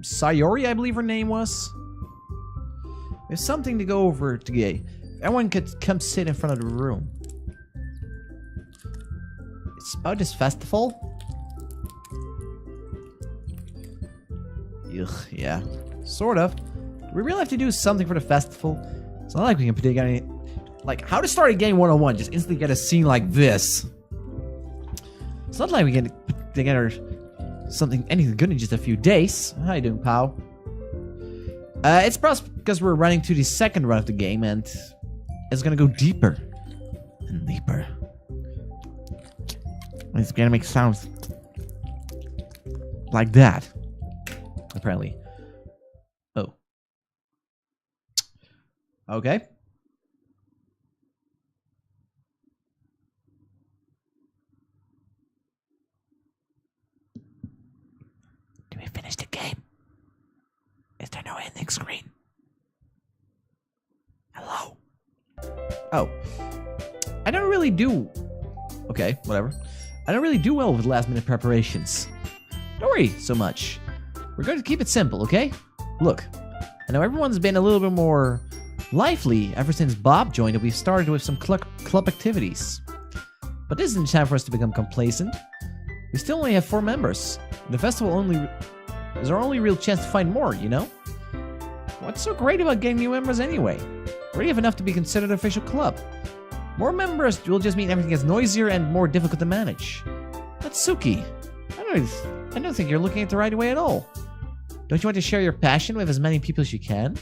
Sayori, I believe her name was. There's something to go over today. Everyone could come sit in front of the room. It's about this festival. Ugh, yeah. Sort of. We really have to do something for the festival. It's not like we can predict any... Like, how to start a game 101, just instantly get a scene like this. It's not like we can put together anything good in just a few days. How you doing, pal? It's because we're running to the second run of the game, and it's gonna go deeper and deeper. It's gonna make sounds like that. Apparently. Oh. Okay. Do we finish the game? Is there no ending screen? Hello? Oh. I don't really do... Okay, whatever. I don't really do well with last-minute preparations. Don't worry so much. We're going to keep it simple, okay? Look, I know everyone's been a little bit more lively ever since Bob joined and we've started with some club activities. But this isn't time for us to become complacent. We still only have 4 members. The festival is our only real chance to find more, you know? What's so great about getting new members anyway? We already have enough to be considered an official club. More members will just mean everything gets noisier and more difficult to manage. Natsuki, I don't think you're looking at the right way at all. Don't you want to share your passion with as many people as you can?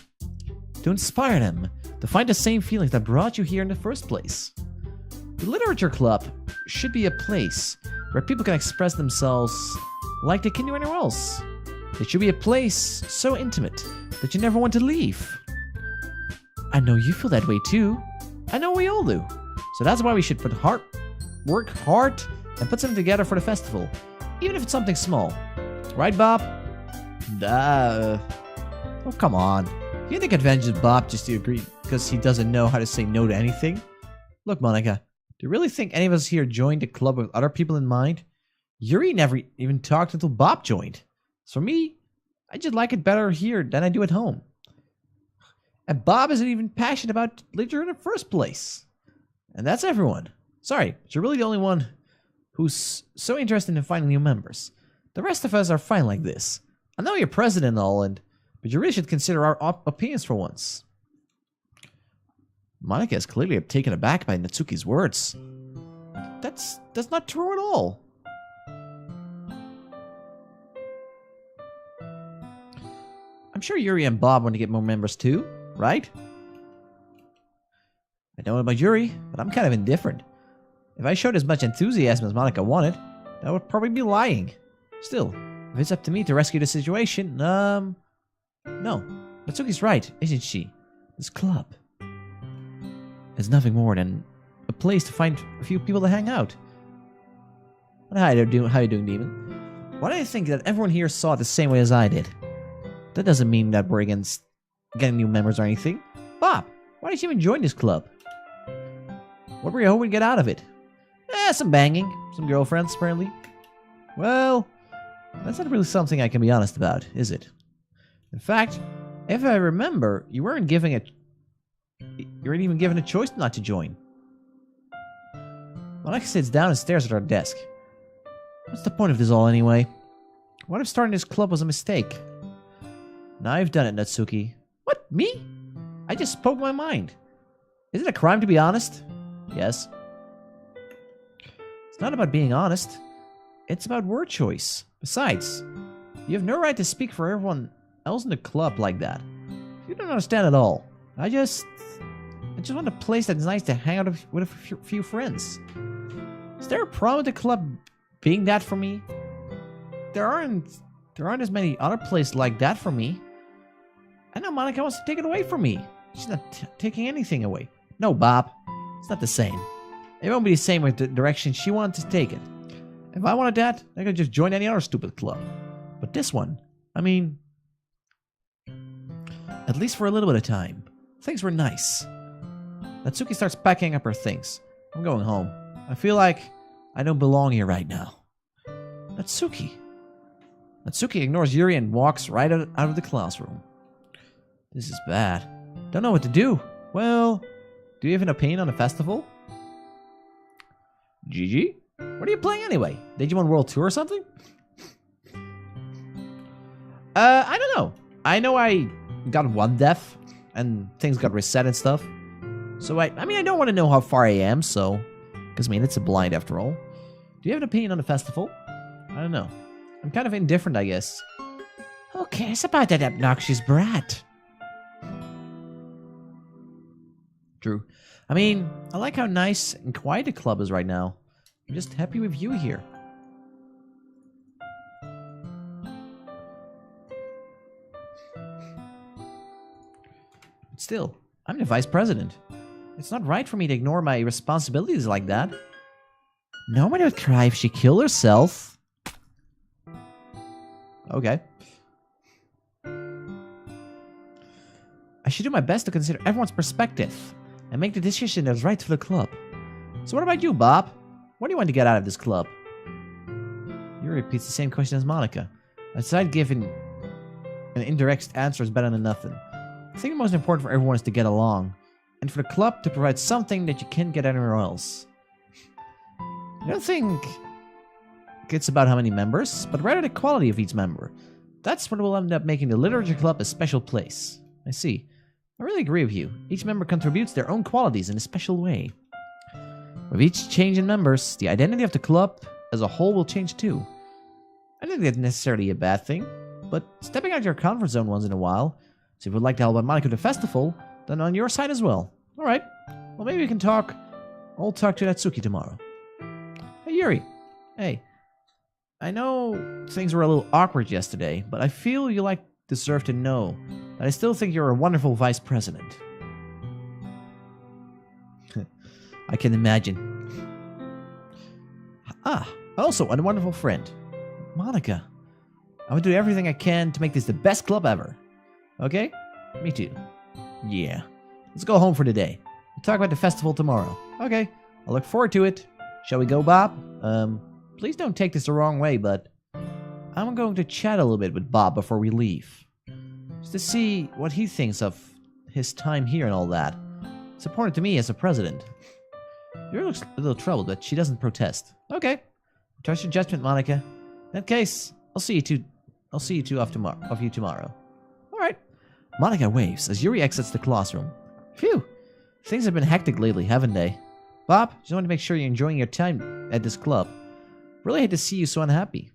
To inspire them, to find the same feelings that brought you here in the first place. The Literature Club should be a place where people can express themselves like they can do anywhere else. It should be a place so intimate that you never want to leave. I know you feel that way too. I know we all do. So that's why we should work hard and put something together for the festival. Even if it's something small. Right, Bob? Oh, come on. You think advantage Bob just to agree because he doesn't know how to say no to anything? Look, Monica, do you really think any of us here joined the club with other people in mind? Yuri never even talked until Bob joined. So for me, I just like it better here than I do at home. And Bob isn't even passionate about literature in the first place. And that's everyone. Sorry, but you're really the only one who's so interested in finding new members. The rest of us are fine like this. I know you're president and all, but you really should consider our opinions for once. Monica is clearly taken aback by Natsuki's words. That's not true at all. I'm sure Yuri and Bob want to get more members too, right? I don't know about Yuri, but I'm kind of indifferent. If I showed as much enthusiasm as Monica wanted, that would probably be lying. Still, if it's up to me to rescue the situation, no. Natsuki's right, isn't she? This club is nothing more than a place to find a few people to hang out. How are you doing, Demon? Why do you think that everyone here saw it the same way as I did? That doesn't mean that we're against getting new members or anything. Bob, why did you even join this club? What were you hoping to get out of it? Some banging. Some girlfriends, apparently. Well, that's not really something I can be honest about, is it? In fact, if I remember, you weren't even given a choice not to join. Monica sits down and stares at her desk. What's the point of this all anyway? What if starting this club was a mistake? Now I've done it, Natsuki. What? Me? I just spoke my mind. Is it a crime to be honest? Yes. It's not about being honest. It's about word choice. Besides, you have no right to speak for everyone else in the club like that. You don't understand at all. I just want a place that's nice to hang out with a few friends. Is there a problem with the club being that for me? There aren't as many other places like that for me. I know Monica wants to take it away from me. She's not taking anything away. No, Bob. It's not the same. It won't be the same with the direction she wanted to take it. If I wanted that, I could just join any other stupid club. But this one, I mean... At least for a little bit of time. Things were nice. Natsuki starts packing up her things. I'm going home. I feel like I don't belong here right now. Natsuki. Natsuki ignores Yuri and walks right out of the classroom. This is bad. Don't know what to do. Well, do you have an opinion on the festival? Gigi? What are you playing anyway? Digimon World Tour or something? I don't know. I know I got one death and things got reset and stuff. So I mean, I don't want to know how far I am, so... Because, I mean, it's a blind after all. Do you have an opinion on the festival? I don't know. I'm kind of indifferent, I guess. Who cares about that obnoxious brat? True. I mean, I like how nice and quiet the club is right now. I'm just happy with you here. But still, I'm the vice president. It's not right for me to ignore my responsibilities like that. Nobody would cry if she killed herself. Okay. I should do my best to consider everyone's perspective and make the decision that is right for the club. So what about you, Bob? What do you want to get out of this club? Yuri repeats the same question as Monica. Aside giving an indirect answer is better than nothing. I think the most important for everyone is to get along, and for the club to provide something that you can't get anywhere else. I don't think it's about how many members, but rather the quality of each member. That's what will end up making the literature club a special place. I see. I really agree with you. Each member contributes their own qualities in a special way. With each change in members, the identity of the club as a whole will change too. I don't think that's necessarily a bad thing, but stepping out of your comfort zone once in a while, so if you would like to help out Monica with the festival, then on your side as well. Alright, well maybe we can talk. I'll talk to Natsuki tomorrow. Hey Yuri, hey. I know things were a little awkward yesterday, but I feel you deserve to know that I still think you're a wonderful vice president. I can imagine. Also, a wonderful friend. Monica. I will do everything I can to make this the best club ever. Okay? Me too. Yeah. Let's go home for today. We'll talk about the festival tomorrow. Okay. I look forward to it. Shall we go, Bob? Please don't take this the wrong way, but I'm going to chat a little bit with Bob before we leave. Just to see what he thinks of his time here and all that. It's important to me as a president. Yuri looks a little troubled, but she doesn't protest. Okay. Trust your judgment, Monica. In that case, I'll see you two off tomorrow. Alright. Monica waves as Yuri exits the classroom. Phew. Things have been hectic lately, haven't they? Bob, just want to make sure you're enjoying your time at this club. Really hate to see you so unhappy.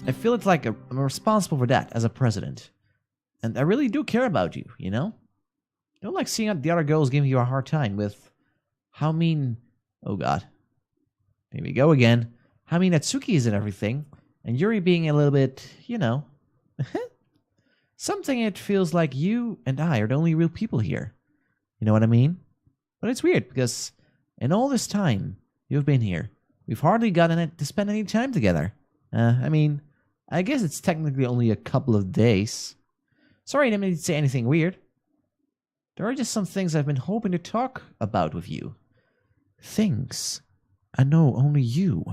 I feel it's like I'm responsible for that as a president. And I really do care about you, you know? I don't like seeing the other girls giving you a hard time with how mean... Oh god. Here we go again. How mean Natsuki is and everything. And Yuri being a little bit, you know... Something it feels like you and I are the only real people here. You know what I mean? But it's weird because in all this time you've been here, we've hardly gotten it to spend any time together. I mean, I guess it's technically only a couple of days. Sorry I didn't mean to say anything weird. There are just some things I've been hoping to talk about with you. Things I know only you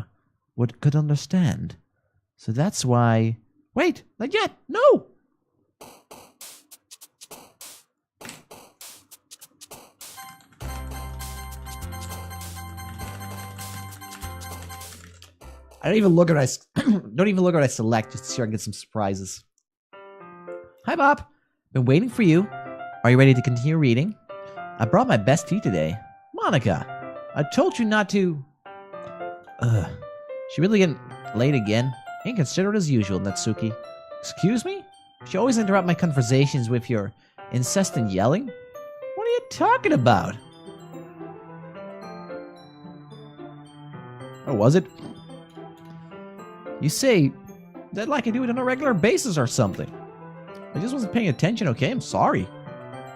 could understand. So that's why... Wait! Not yet! No! Don't even look at what I select just so I can get some surprises. Hi, Bob. Been waiting for you. Are you ready to continue reading? I brought my best tea today. Monica, I told you not to... She really getting late again? Inconsiderate as usual, Natsuki. Excuse me? She always interrupt my conversations with your incessant yelling? What are you talking about? Oh, was it? You say that like I do it on a regular basis or something. I just wasn't paying attention, okay? I'm sorry.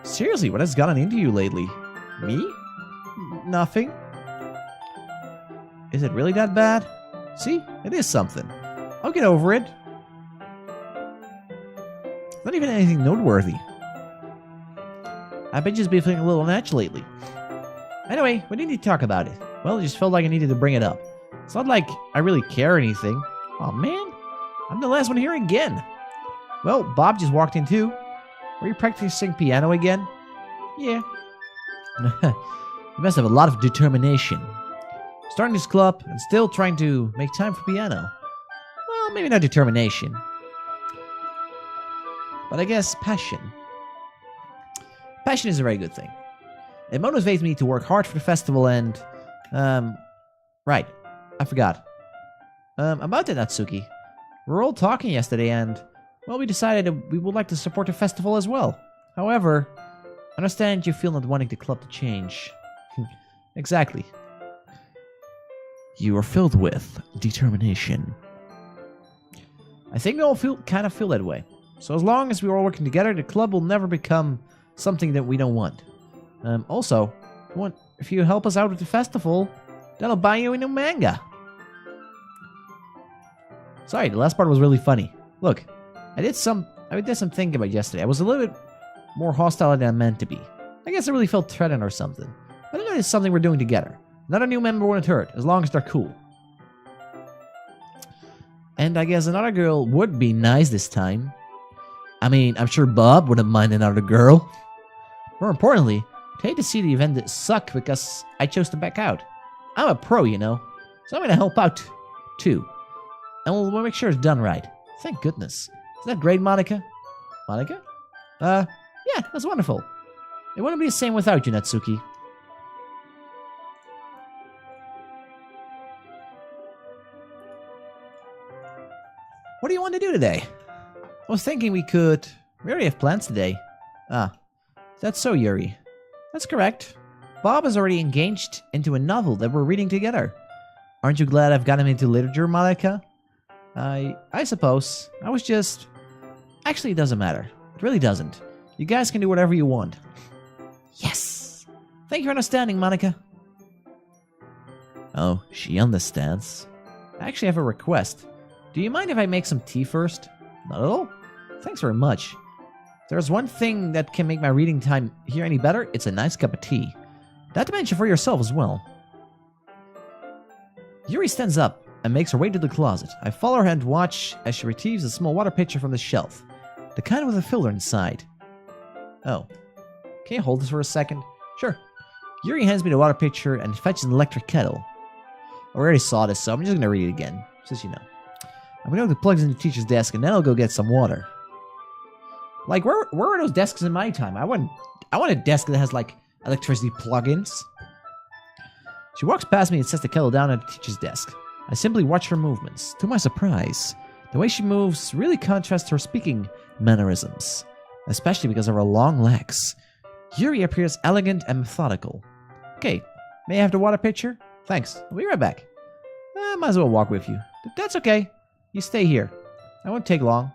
Seriously, what has gotten into you lately? Me? Nothing. Is it really that bad? See? It is something. I'll get over it. It's not even anything noteworthy. I've been just been feeling a little unnatural lately. Anyway, we need to talk about it. Well, it just felt like I needed to bring it up. It's not like I really care or anything. Oh man. I'm the last one here again. Well, Bob just walked in too. Were you practicing piano again? Yeah. You must have a lot of determination. Starting this club and still trying to make time for piano. Well, maybe not determination. But I guess passion. Passion is a very good thing. It motivates me to work hard for the festival and... right. I forgot. About that, Natsuki. We were all talking yesterday and... well, we decided that we would like to support the festival as well. However, I understand you feel not wanting the club to change. Exactly. You are filled with determination. I think we all kind of feel that way. So as long as we're all working together, the club will never become something that we don't want. Also, if you help us out with the festival, that'll buy you a new manga. Sorry, the last part was really funny. Look, I did some thinking about yesterday. I was a little bit more hostile than I meant to be. I guess I really felt threatened or something. But I know it's something we're doing together. Not a new member wouldn't hurt, as long as they're cool. And I guess another girl would be nice this time. I mean, I'm sure Bob wouldn't mind another girl. More importantly, I'd hate to see the event suck because I chose to back out. I'm a pro, you know, so I'm going to help out, too. And we'll make sure it's done right. Thank goodness. Is that great, Monica? Monica? Yeah, that's wonderful. It wouldn't be the same without you, Natsuki. What do you want to do today? I was thinking we already have plans today. Ah, that's so, Yuri. That's correct. Bob is already engaged into a novel that we're reading together. Aren't you glad I've got him into literature, Monica? I suppose. I was just... Actually, it doesn't matter. It really doesn't. You guys can do whatever you want. Yes! Thank you for understanding, Monica. Oh, she understands. I actually have a request. Do you mind if I make some tea first? Not at all? Thanks very much. If there's one thing that can make my reading time here any better, it's a nice cup of tea. Not to mention for yourself as well. Yuri stands up and makes her way to the closet. I follow her and watch as she retrieves a small water pitcher from the shelf. The kind with a filter inside. Oh. Can you hold this for a second? Sure. Yuri hands me the water pitcher and fetches an electric kettle. I already saw this, so I'm just going to read it again, just so you know. I'm going to plug in the teacher's desk, and then I'll go get some water. Like, where were those desks in my time? I want a desk that has, like, electricity plugins. She walks past me and sets the kettle down at the teacher's desk. I simply watch her movements. To my surprise, the way she moves really contrasts to her speaking mannerisms, especially because of her long legs. Yuri appears elegant and methodical. Okay, may I have the water pitcher? Thanks, I'll be right back. Might as well walk with you. That's okay. You stay here. I won't take long.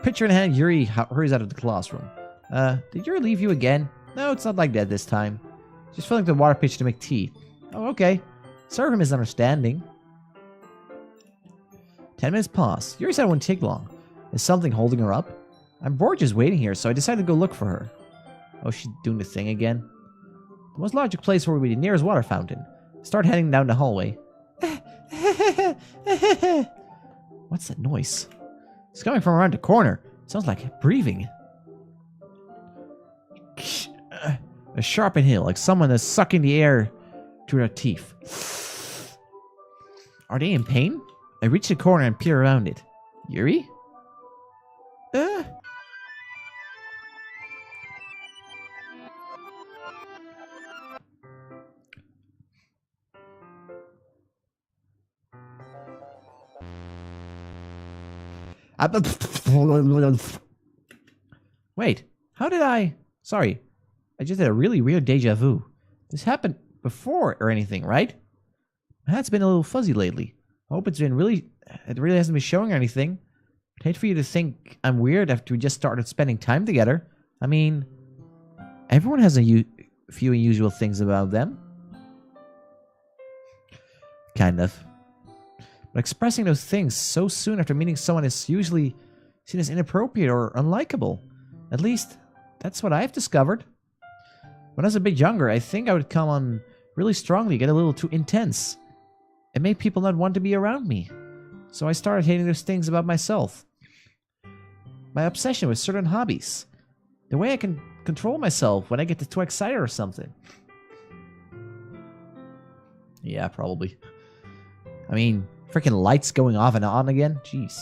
Pitcher in hand, Yuri hurries out of the classroom. Did Yuri leave you again? No, it's not like that this time. Just filling the water pitcher to make tea. Oh, okay. Sorry for misunderstanding. 10 minutes pass. Yuri said it wouldn't take long. Is something holding her up? I'm bored just waiting here, so I decided to go look for her. Oh, she's doing the thing again. The most logical place where we'd be the nearest water fountain. Start heading down the hallway. What's that noise? It's coming from around the corner. It sounds like breathing. A sharp inhale, like someone is sucking the air through their teeth. Are they in pain? I reach the corner and peer around it. Yuri? Wait, how did I... Sorry, I just had a really weird deja vu. This happened before or anything, right? My head's been a little fuzzy lately. I hope it really hasn't been showing or anything. I'd hate for you to think I'm weird after we just started spending time together. I mean, everyone has a few unusual things about them. Kind of. But expressing those things so soon after meeting someone is usually seen as inappropriate or unlikable. At least, that's what I've discovered. When I was a bit younger, I think I would come on really strongly, get a little too intense. It made people not want to be around me. So I started hating those things about myself. My obsession with certain hobbies. The way I can control myself when I get too excited or something. Yeah, probably. I mean, freaking lights going off and on again? Jeez.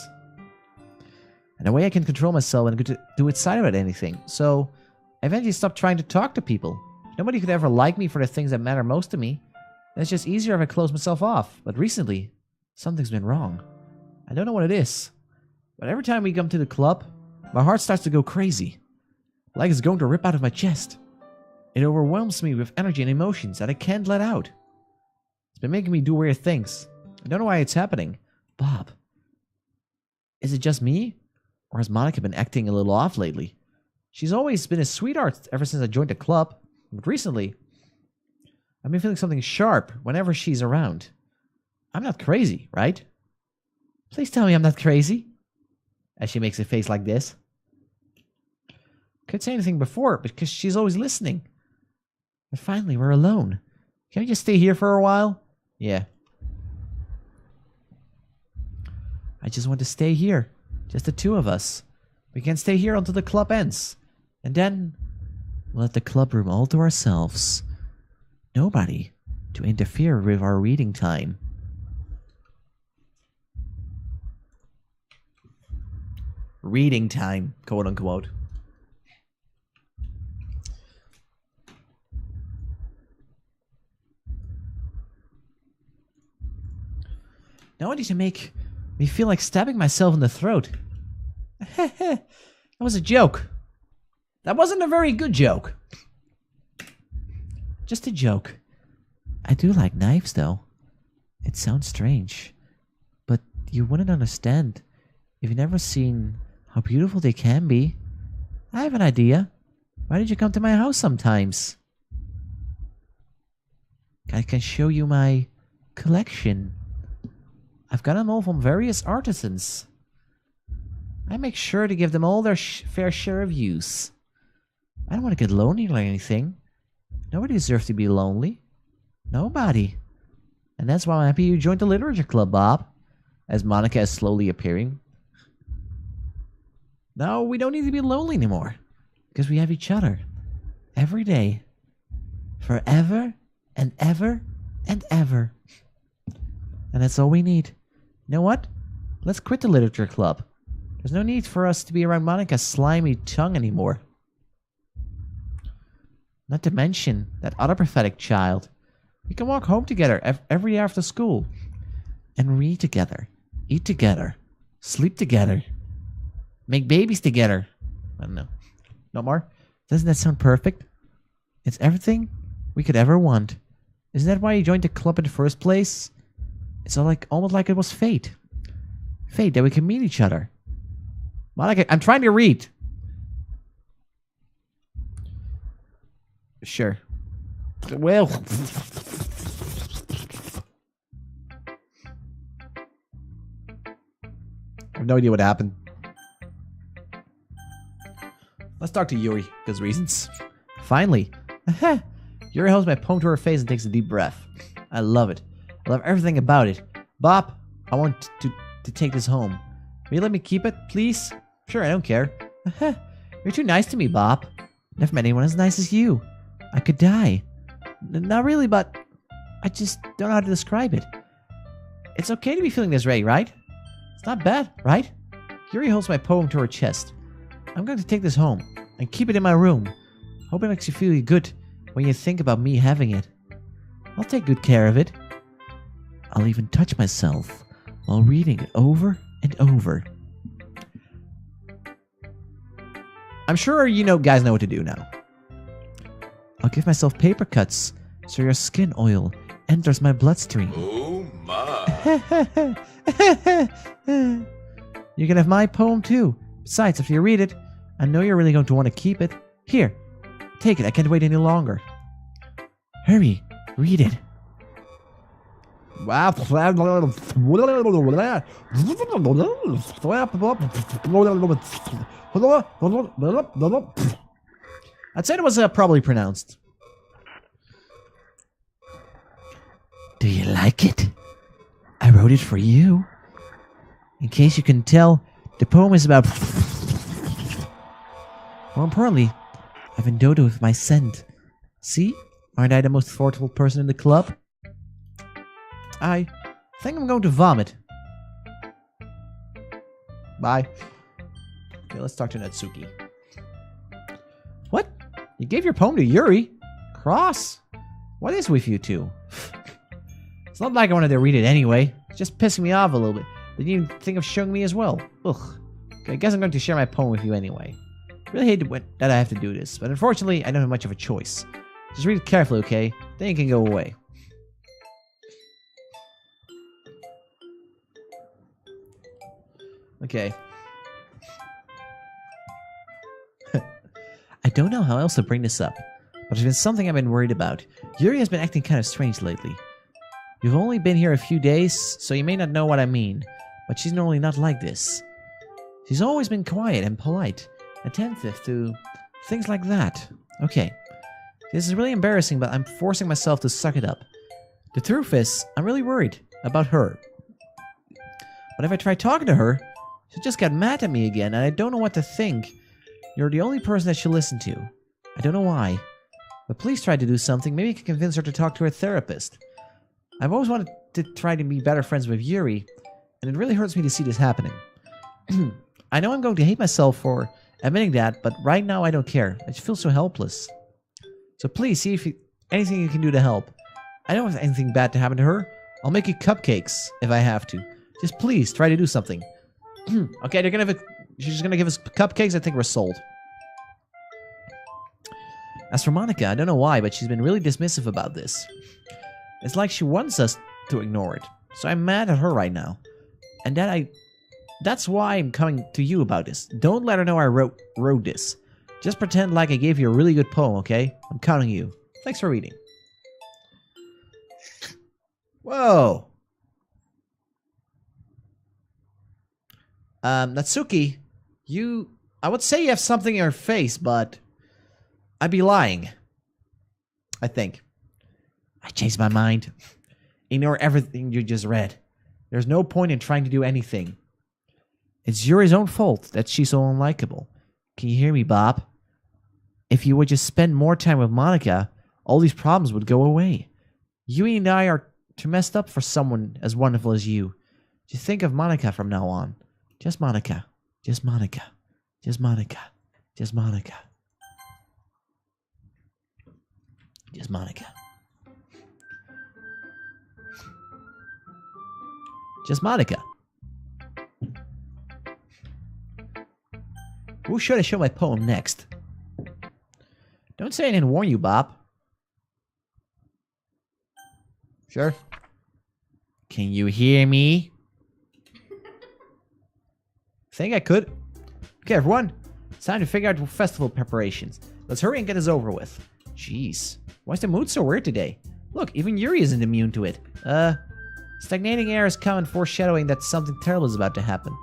And the way I can control myself when I get too excited about anything. So, I eventually stopped trying to talk to people. Nobody could ever like me for the things that matter most to me. And it's just easier if I close myself off. But recently, something's been wrong. I don't know what it is. But every time we come to the club, my heart starts to go crazy. Like it's going to rip out of my chest. It overwhelms me with energy and emotions that I can't let out. It's been making me do weird things. I don't know why it's happening. Bob, is it just me? Or has Monica been acting a little off lately? She's always been a sweetheart ever since I joined the club. But recently, I've been feeling something sharp whenever she's around. I'm not crazy, right? Please tell me I'm not crazy. As she makes a face like this. Couldn't say anything before because she's always listening. But finally, we're alone. Can we just stay here for a while? Yeah. I just want to stay here. Just the two of us. We can stay here until the club ends. And then we'll have the club room all to ourselves. Nobody to interfere with our reading time. Reading time, quote unquote. Now I need to make me feel like stabbing myself in the throat. That was a joke. That wasn't a very good joke. Just a joke. I do like knives, though. It sounds strange. But you wouldn't understand if you've never seen how beautiful they can be. I have an idea. Why did you come to my house sometimes? I can show you my collection. I've got them all from various artisans. I make sure to give them all their fair share of use. I don't want to get lonely or anything. Nobody deserves to be lonely. Nobody. And that's why I'm happy you joined the literature club, Bob. As Monica is slowly appearing. No, we don't need to be lonely anymore. Because we have each other. Every day. Forever and ever and ever. And that's all we need. You know what? Let's quit the literature club. There's no need for us to be around Monica's slimy tongue anymore. Not to mention that other pathetic child. We can walk home together every day after school. And read together. Eat together. Sleep together. Make babies together. I don't know. No more? Doesn't that sound perfect? It's everything we could ever want. Isn't that why you joined the club in the first place? It's almost like it was fate. Fate that we can meet each other. Monica, I'm trying to read. Sure. Well. I have no idea what happened. Let's talk to Yuri, because reasons. Finally. Yuri holds my poem to her face and takes a deep breath. I love it. I love everything about it. Bob, I want to take this home. Will you let me keep it, please? Sure, I don't care. You're too nice to me, Bob. Never met anyone as nice as you. I could die. Not really, but I just don't know how to describe it. It's okay to be feeling this way, right? It's not bad, right? Yuri holds my poem to her chest. I'm going to take this home and keep it in my room. Hope it makes you feel good when you think about me having it. I'll take good care of it. I'll even touch myself while reading it over and over. I'm sure guys know what to do now. I'll give myself paper cuts so your skin oil enters my bloodstream. Oh my. You can have my poem too. Besides, if you read it, I know you're really going to want to keep it. Here, take it. I can't wait any longer. Hurry, read it. Wow. I'd say it was probably pronounced. Do you like it? I wrote it for you. In case you can tell, the poem is about... More importantly, I've endowed it with my scent. See? Aren't I the most thoughtful person in the club? I think I'm going to vomit. Bye. Okay, let's talk to Natsuki. What? You gave your poem to Yuri? Cross? What is with you two? It's not like I wanted to read it anyway. It's just pissing me off a little bit. Did you even think of showing me as well? Ugh. Okay, I guess I'm going to share my poem with you anyway. Really hate that I have to do this, but unfortunately, I don't have much of a choice. Just read it carefully, okay? Then you can go away. Okay. I don't know how else to bring this up, but it's been something I've been worried about. Yuri has been acting kind of strange lately. You've only been here a few days, so you may not know what I mean, but she's normally not like this. She's always been quiet and polite, attentive to things like that. Okay. This is really embarrassing, but I'm forcing myself to suck it up. The truth is, I'm really worried about her. But if I try talking to her, she'll just get mad at me again, and I don't know what to think. You're the only person that she'll listen to. I don't know why. But please try to do something. Maybe you can convince her to talk to her therapist. I've always wanted to try to be better friends with Yuri, and it really hurts me to see this happening. I know I'm going to hate myself for admitting that, but right now I don't care. I just feel so helpless. So please, see if anything you can do to help. I don't want anything bad to happen to her. I'll make you cupcakes if I have to. Just please, try to do something. Okay, she's gonna give us cupcakes. I think we're sold. As for Monica, I don't know why, but she's been really dismissive about this. It's like she wants us to ignore it. So I'm mad at her right now. And that's why I'm coming to you about this. Don't let her know I wrote this. Just pretend like I gave you a really good poem, okay? I'm counting you. Thanks for reading. Whoa. Natsuki, I would say you have something in your face, but I'd be lying. I think. I changed my mind. Ignore everything you just read. There's no point in trying to do anything. It's Yuri's own fault that she's so unlikable. Can you hear me, Bob? If you would just spend more time with Monica, all these problems would go away. Yui and I are too messed up for someone as wonderful as you. Just think of Monica from now on. Just Monica. Just Monica. Just Monica. Just Monica. Just Monica. Just Monica. Who should I show my poem next? Don't say I didn't warn you, Bob. Sure. Can you hear me? Think I could. Okay, everyone. It's time to figure out festival preparations. Let's hurry and get this over with. Jeez. Why's the mood so weird today? Look, even Yuri isn't immune to it. Stagnating air is common foreshadowing that something terrible is about to happen.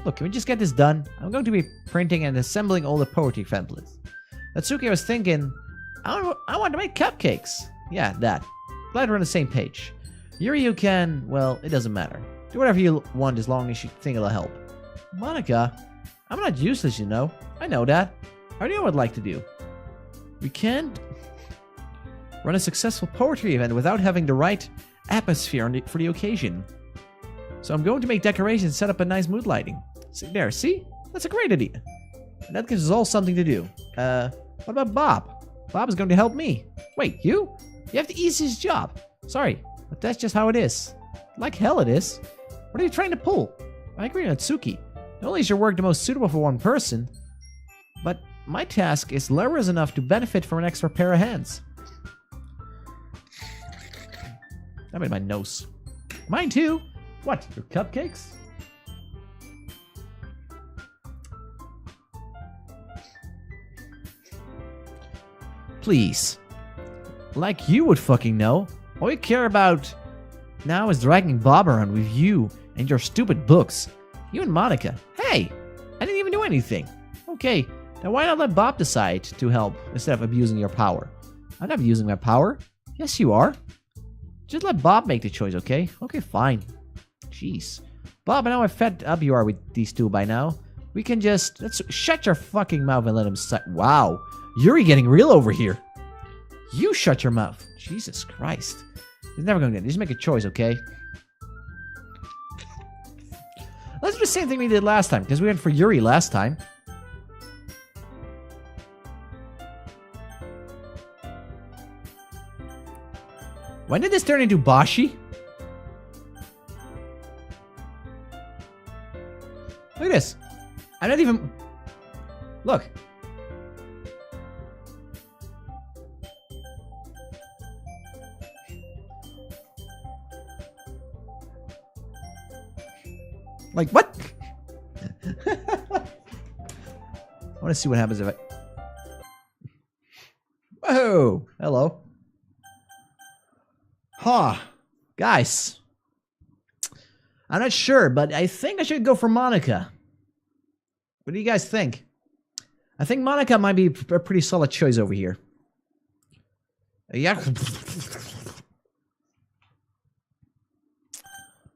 Look, can we just get this done? I'm going to be printing and assembling all the poetry templates. Natsuki, I was thinking, I want to make cupcakes. Yeah, that. Glad we're on the same page. Yuri, you can, well, it doesn't matter. Do whatever you want as long as you think it'll help. Monica, I'm not useless, you know. I know that. I already know what I'd like to do. We can't run a successful poetry event without having the right atmosphere for the occasion. So I'm going to make decorations and set up a nice mood lighting. There, see? That's a great idea. And that gives us all something to do. What about Bob? Bob is going to help me. Wait, you? You have the easiest job. Sorry, but that's just how it is. Like hell it is. What are you trying to pull? I agree with Natsuki. Not only is your work the most suitable for one person, but my task is leverage enough to benefit from an extra pair of hands. That made my nose. Mine too. What, your cupcakes? Please. Like you would fucking know. All you care about now is dragging Bob around with you and your stupid books. You and Monica. Hey, I didn't even do anything. Okay, now why not let Bob decide to help instead of abusing your power? I'm not abusing my power. Yes, you are. Just let Bob make the choice, okay? Okay, fine. Jeez. Bob, I know how fed up you are with these two by now. We can just... Let's shut your fucking mouth and let him suck. Wow. Yuri getting real over here. You shut your mouth. Jesus Christ. He's never going to get it. Just make a choice, okay? Let's do the same thing we did last time, because we went for Yuri last time. When did this turn into Bashi? Look at this. I'm not even... Look. Like, what? I want to see what happens if I... Whoa! Hello. Huh. Guys. I'm not sure, but I think I should go for Monica. What do you guys think? I think Monica might be a pretty solid choice over here. Yeah.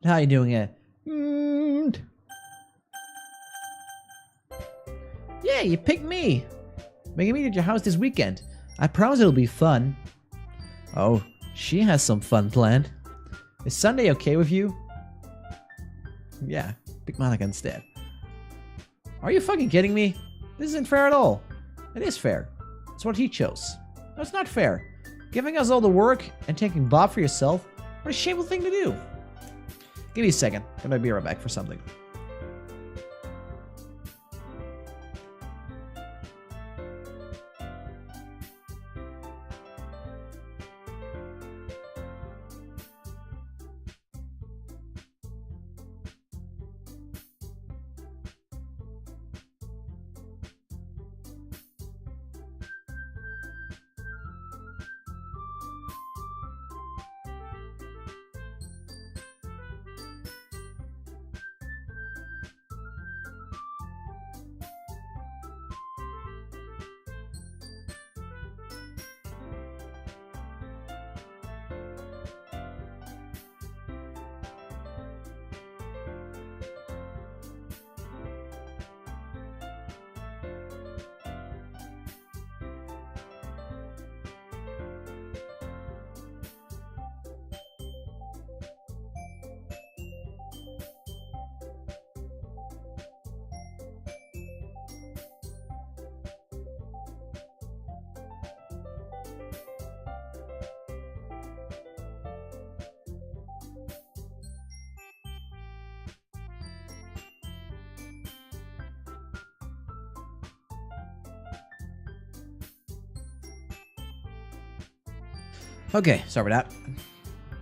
How you doing it? Yeah, you picked me. We can meet at your house this weekend. I promise it'll be fun. Oh, she has some fun planned. Is Sunday okay with you? Yeah, pick Monica instead. Are you fucking kidding me? This isn't fair at all. It is fair. It's what he chose. No, it's not fair. Giving us all the work and taking Bob for yourself, what a shameful thing to do. Give me a second. I'm gonna be right back for something. Okay, sorry for that.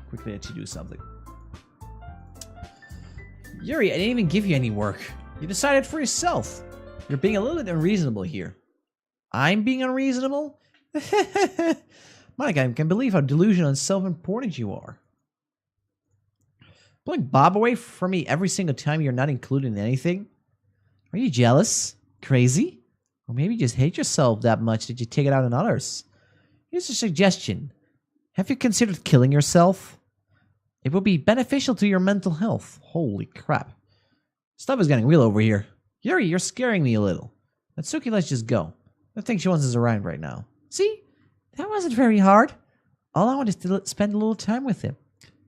Quickly had to do something. Yuri, I didn't even give you any work. You decided for yourself. You're being a little bit unreasonable here. I'm being unreasonable? Monica, I can't believe how delusional and self-important you are. Pulling Bob away from me every single time you're not included in anything? Are you jealous? Crazy? Or maybe you just hate yourself that much that you take it out on others? Here's a suggestion. Have you considered killing yourself? It would be beneficial to your mental health. Holy crap. Stuff is getting real over here. Yuri, you're scaring me a little. Natsuki, let's just go. I think she wants us around right now. See? That wasn't very hard. All I want is to spend a little time with him.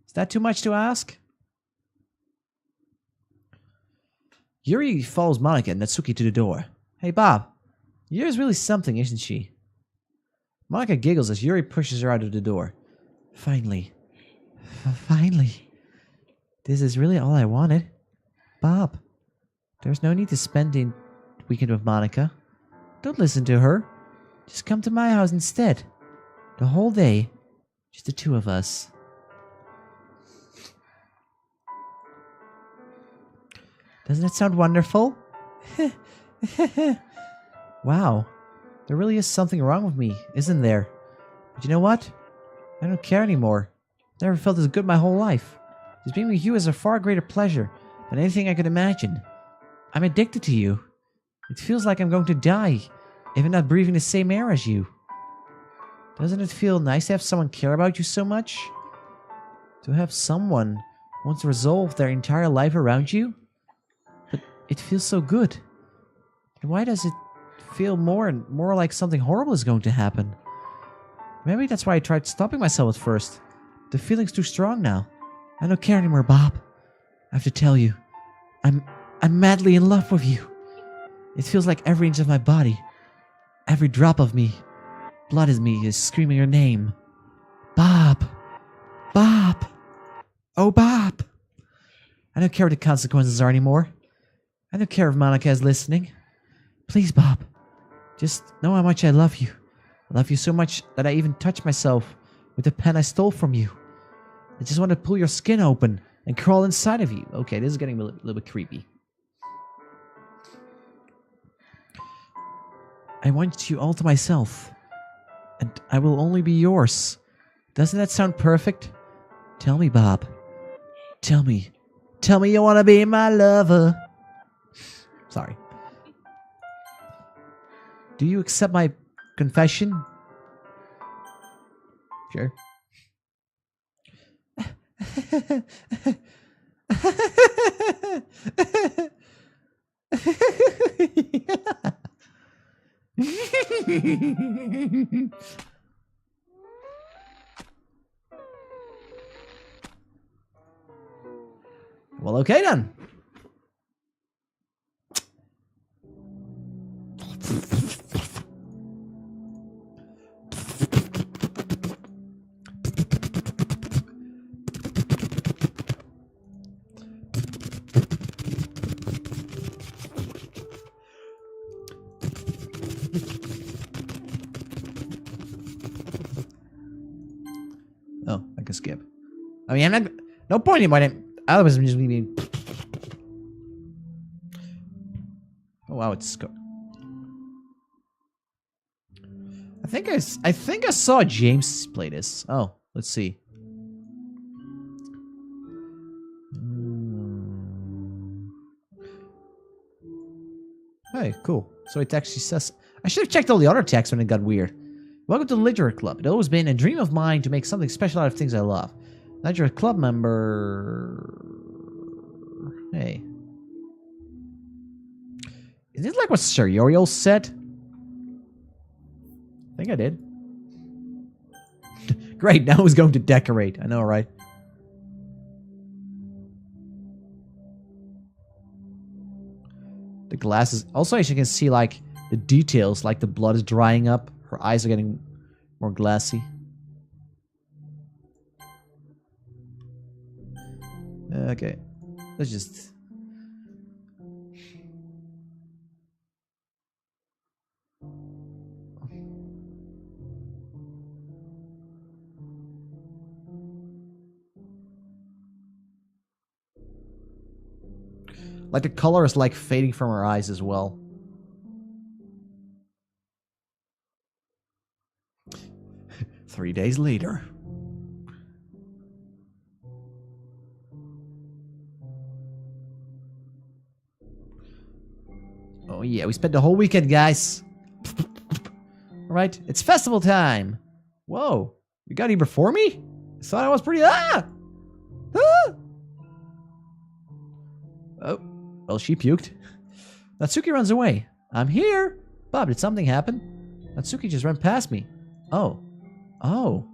Is that too much to ask? Yuri follows Monica and Natsuki to the door. Hey, Bob. Yuri's really something, isn't she? Monica giggles as Yuri pushes her out of the door. Finally. Finally. This is really all I wanted. Bob, there's no need to spend the weekend with Monica. Don't listen to her. Just come to my house instead. The whole day. Just the two of us. Doesn't it sound wonderful? Wow. There really is something wrong with me, isn't there? But you know what? I don't care anymore. Never felt as good my whole life. Just being with you is a far greater pleasure than anything I could imagine. I'm addicted to you. It feels like I'm going to die if I'm not breathing the same air as you. Doesn't it feel nice to have someone care about you so much? To have someone wants to resolve their entire life around you? But it feels so good. And why does it feel more and more like something horrible is going to happen? Maybe that's why I tried stopping myself at first. The feeling's too strong now. I don't care anymore, Bob. I have to tell you, I'm madly in love with you. It feels like every inch of my body, every drop of me, blood in me is screaming your name. Bob! Bob! Oh, Bob! I don't care what the consequences are anymore. I don't care if Monica is listening. Please, Bob. Just know how much I love you. I love you so much that I even touched myself with the pen I stole from you. I just want to pull your skin open and crawl inside of you. Okay, this is getting a little bit creepy. I want you all to myself. And I will only be yours. Doesn't that sound perfect? Tell me, Bob. Tell me. Tell me you want to be my lover. Sorry. Do you accept my confession? Sure. Well, okay then. Oh, I can skip. I mean, I'm not. No point in my. Otherwise, I'm just leaving. Oh wow, it's. I think I saw James play this. Oh, let's see. Hey, cool. So it actually says. I should have checked all the other texts when it got weird. Welcome to the Literature Club. It's always been a dream of mine to make something special out of things I love. Now you're a club member. Hey. Is this like what Sir Uriel said? I think I did. Great, now who's going to decorate? I know, right? The glasses. Also, as you can see, like, the details, like the blood is drying up. Her eyes are getting more glassy. Okay. Let's just... Like the color is like fading from her eyes as well. Three days later. Oh yeah, we spent the whole weekend, guys. Alright, it's festival time. Whoa, you got here before me? I thought I was pretty... Ah! Oh, well, she puked. Natsuki runs away. I'm here. Bob, did something happen? Natsuki just ran past me. Oh. Oh.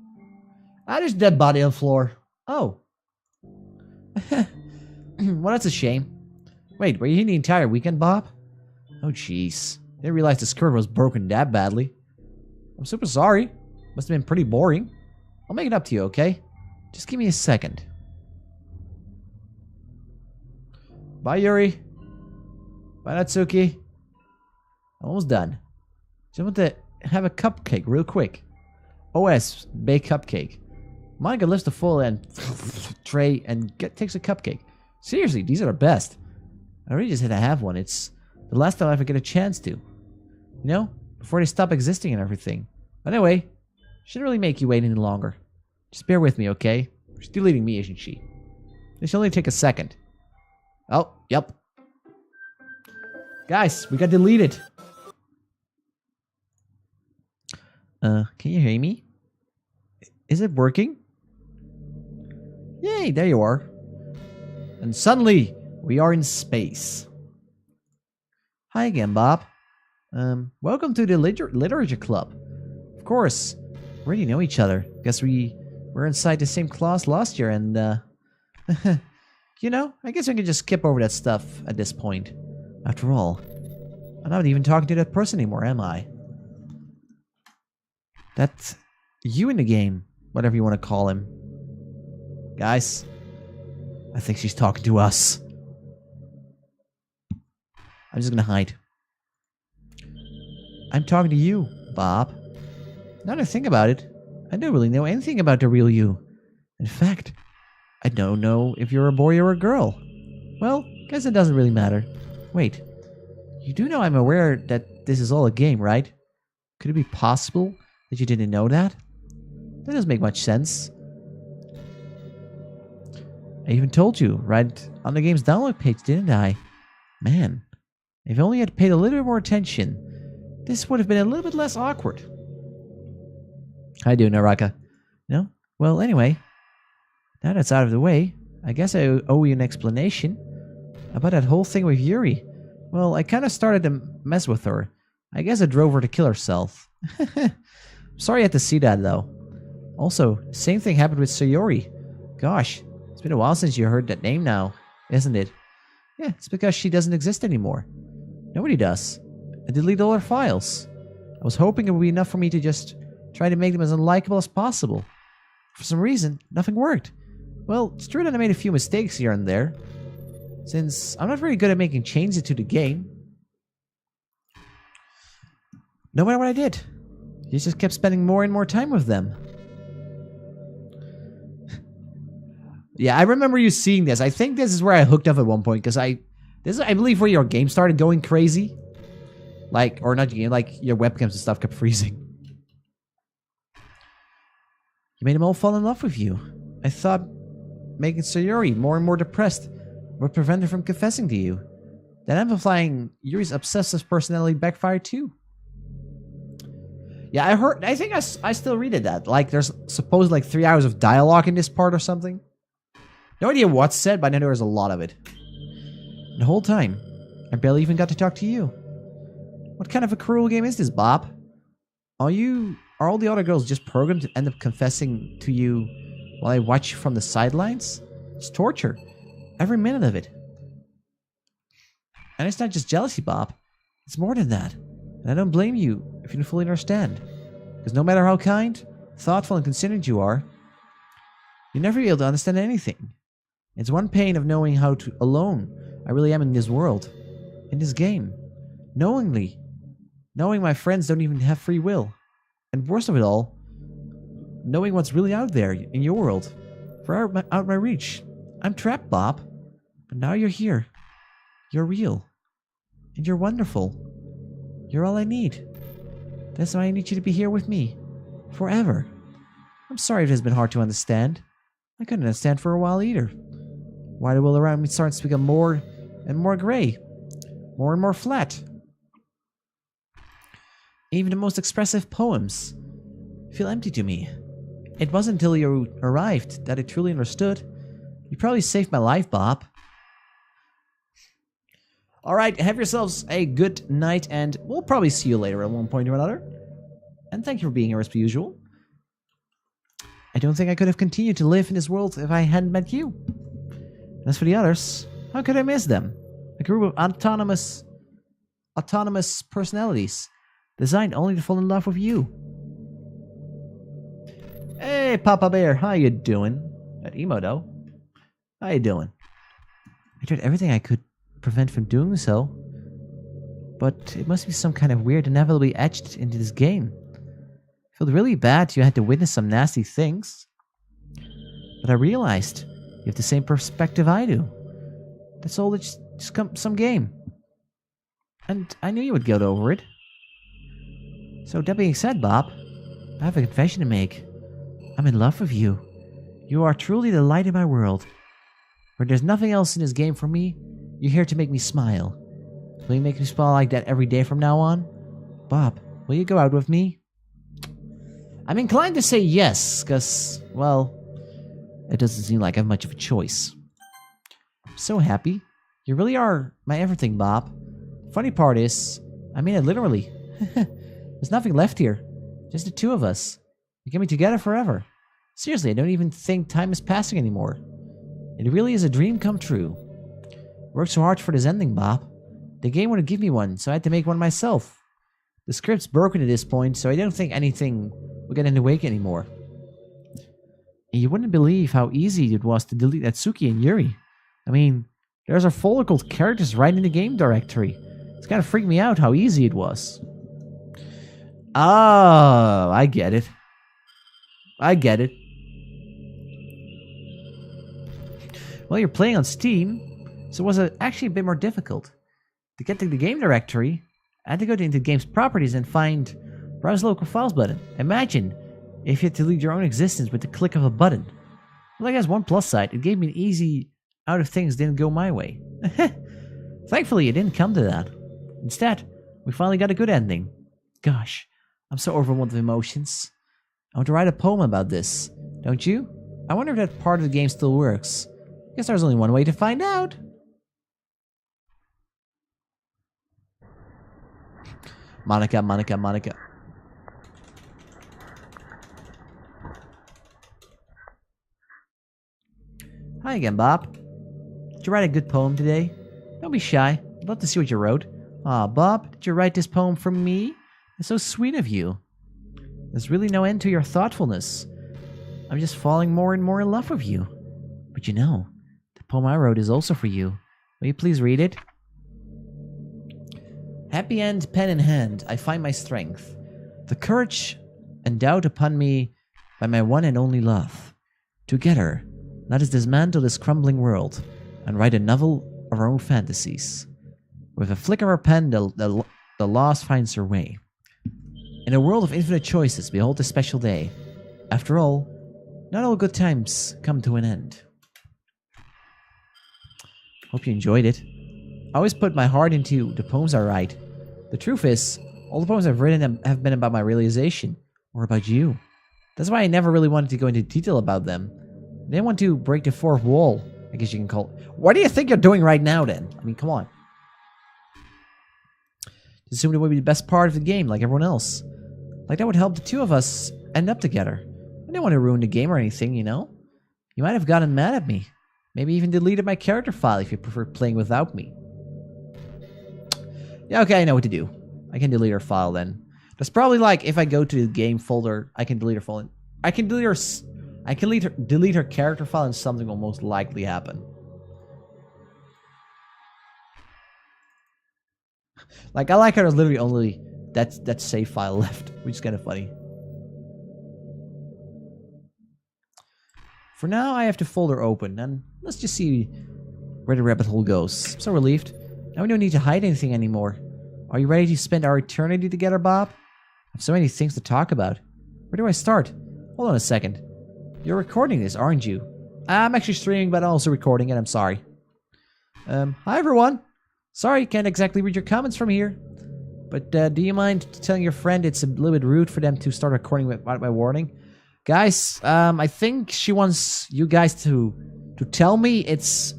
There's a dead body on the floor. Oh. Well, that's a shame. Wait, were you here the entire weekend, Bob? Oh, jeez. Didn't realize the skirt was broken that badly. I'm super sorry. Must have been pretty boring. I'll make it up to you, okay? Just give me a second. Bye, Yuri. Bye, Natsuki. Almost done. Just want to have a cupcake real quick. OS, bake cupcake. Monica lifts the full end tray and takes a cupcake. Seriously, these are the best. I really just had to have one. It's the last time I ever get a chance to. You know? Before they stop existing and everything. Anyway, shouldn't really make you wait any longer. Just bear with me, okay? She's deleting me, isn't she? This should only take a second. Oh, yep. Guys, we got deleted. Can you hear me? Is it working? Yay, there you are. And suddenly, we are in space. Hi again, Bob. Welcome to the literature club. Of course, we already know each other. Guess we were inside the same class last year and, you know, I guess I can just skip over that stuff at this point. After all, I'm not even talking to that person anymore, am I? That's you in the game, whatever you want to call him. Guys, I think she's talking to us. I'm just gonna hide. I'm talking to you, Bob. Now that I think about it, I don't really know anything about the real you. In fact, I don't know if you're a boy or a girl. Well, guess it doesn't really matter. Wait, you do know I'm aware that this is all a game, right? Could it be possible that you didn't know that? That doesn't make much sense. I even told you, right on the game's download page, didn't I? Man, if only I'd paid a little bit more attention, this would have been a little bit less awkward. How you doing, Naraka? No? Well, anyway, now that's out of the way, I guess I owe you an explanation about that whole thing with Yuri. Well, I kind of started to mess with her. I guess I drove her to kill herself. Sorry I had to see that, though. Also, same thing happened with Sayori. Gosh, it's been a while since you heard that name now, isn't it? Yeah, it's because she doesn't exist anymore. Nobody does. I deleted all her files. I was hoping it would be enough for me to just try to make them as unlikable as possible. For some reason, nothing worked. Well, it's true that I made a few mistakes here and there, since I'm not very good at making changes to the game. No matter what I did, you just kept spending more and more time with them. Yeah, I remember you seeing this. I think this is where I hooked up at one point, because this is, I believe, where your game started going crazy. Like, or not your game, like your webcams and stuff kept freezing. You made them all fall in love with you. I thought making Sayori more and more depressed would prevent her from confessing to you. Then amplifying Yuri's obsessive personality backfired too. Yeah, I think I still read it that. Like, there's supposed like 3 hours of dialogue in this part or something. No idea what's said, but I know there was a lot of it. The whole time, I barely even got to talk to you. What kind of a cruel game is this, Bob? Are all the other girls just programmed to end up confessing to you while I watch from the sidelines? It's torture. Every minute of it. And it's not just jealousy, Bob. It's more than that. And I don't blame you if you don't fully understand. Because no matter how kind, thoughtful, and considerate you are, you'll never be able to understand anything. It's one pain of knowing how alone I really am in this world, in this game. Knowing my friends don't even have free will. And worst of it all, knowing what's really out there in your world, far out my reach. I'm trapped, Bob. But now you're here. You're real. And you're wonderful. You're all I need. That's why I need you to be here with me. Forever. I'm sorry if it has been hard to understand. I couldn't understand for a while either. Why the world around me starts to become more and more gray. More and more flat. Even the most expressive poems feel empty to me. It wasn't until you arrived that I truly understood. You probably saved my life, Bob. Alright, have yourselves a good night, and we'll probably see you later at one point or another. And thank you for being here as per usual. I don't think I could have continued to live in this world if I hadn't met you. And as for the others, how could I miss them? A group of autonomous personalities, designed only to fall in love with you. Hey, Papa Bear, how you doing? That emo, though. How you doing? I did everything I could prevent from doing so, but it must be some kind of weird inevitably etched into this game. I felt really bad you had to witness some nasty things, but I realized you have the same perspective I do. That's all, it's just some game. And I knew you would get over it. So that being said, Bob, I have a confession to make. I'm in love with you. You are truly the light in my world. Where there's nothing else in this game for me, you're here to make me smile. Will you make me smile like that every day from now on? Bob, will you go out with me? I'm inclined to say yes, because, well, it doesn't seem like I have much of a choice. So happy. You really are my everything, Bob. Funny part is, I mean it literally. There's nothing left here. Just the two of us. We can be together forever. Seriously, I don't even think time is passing anymore. It really is a dream come true. Worked so hard for this ending, Bob. The game wouldn't give me one, so I had to make one myself. The script's broken at this point, so I don't think anything will get in the wake anymore. And you wouldn't believe how easy it was to delete Atsuki and Yuri. I mean, there's our folder called characters right in the game directory. It's kind of freaked me out how easy it was. Oh, I get it. I get it. Well, you're playing on Steam, so it was actually a bit more difficult. To get to the game directory, I had to go into the game's properties and find Browse Local Files button. Imagine if you had to delete your own existence with the click of a button. Well, I guess one plus side, it gave me an easy out if things didn't go my way. Thankfully, it didn't come to that. Instead, we finally got a good ending. Gosh, I'm so overwhelmed with emotions. I want to write a poem about this, don't you? I wonder if that part of the game still works. Guess there's only one way to find out. Monica, Monica, Monica. Hi again, Bob. Did you write a good poem today? Don't be shy. I'd love to see what you wrote. Aw, Bob, did you write this poem for me? It's so sweet of you. There's really no end to your thoughtfulness. I'm just falling more and more in love with you. But you know, the poem I wrote is also for you. Will you please read it? Happy end, pen in hand, I find my strength. The courage endowed upon me by my one and only love. Together, let us dismantle this crumbling world and write a novel of our own fantasies. With a flick of our pen, the lost finds her way. In a world of infinite choices, behold this special day. After all, not all good times come to an end. Hope you enjoyed it. I always put my heart into the poems I write. The truth is, all the poems I've written have been about my realization, or about you. That's why I never really wanted to go into detail about them. I didn't want to break the fourth wall, I guess you can call it. What do you think you're doing right now, then? I mean, come on. Just assumed it would be the best part of the game, like everyone else. Like that would help the two of us end up together. I didn't want to ruin the game or anything, you know? You might have gotten mad at me. Maybe even deleted my character file if you prefer playing without me. Yeah, okay, I know what to do. I can delete her file then. That's probably like if I go to the game folder, I can delete her file. I can delete her character file and something will most likely happen. Like, I like how there's literally only that save file left, which is kind of funny. For now, I have the folder open, and let's just see where the rabbit hole goes. I'm so relieved. Now we don't need to hide anything anymore. Are you ready to spend our eternity together, Bob? I have so many things to talk about. Where do I start? Hold on a second. You're recording this, aren't you? I'm actually streaming, but also recording it. I'm sorry. Hi everyone. Sorry, can't exactly read your comments from here. But do you mind telling your friend it's a little bit rude for them to start recording without my warning? Guys, I think she wants you guys to tell me it's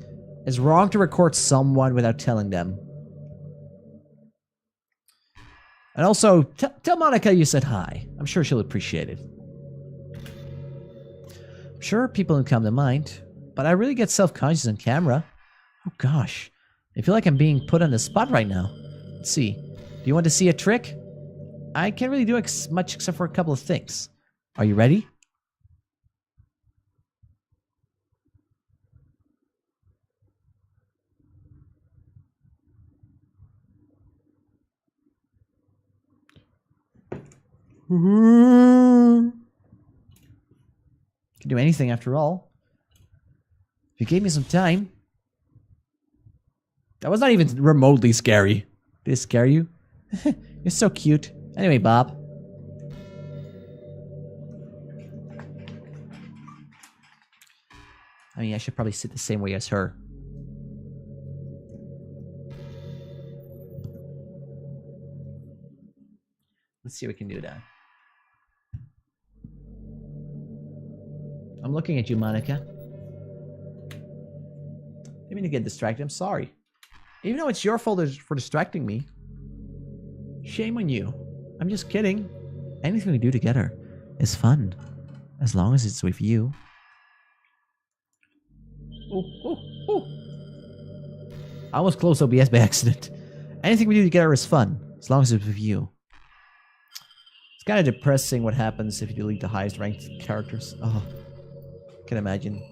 wrong to record someone without telling them. And also, tell Monica you said hi. I'm sure she'll appreciate it. I'm sure people don't come to mind, but I really get self-conscious on camera. Oh gosh, I feel like I'm being put on the spot right now. Let's see. Do you want to see a trick? I can't really do much except for a couple of things. Are you ready? Can do anything after all. If you gave me some time. That was not even remotely scary. Did it scare you? You're so cute. Anyway, Bob. I mean, I should probably sit the same way as her. Let's see if we can do that. I'm looking at you, Monica. Didn't mean to get distracted. I'm sorry. Even though it's your fault for distracting me. Shame on you. I'm just kidding. Anything we do together is fun. As long as it's with you. I almost closed OBS by accident. Anything we do together is fun. As long as it's with you. It's kind of depressing what happens if you delete the highest ranked characters. Oh. Can imagine.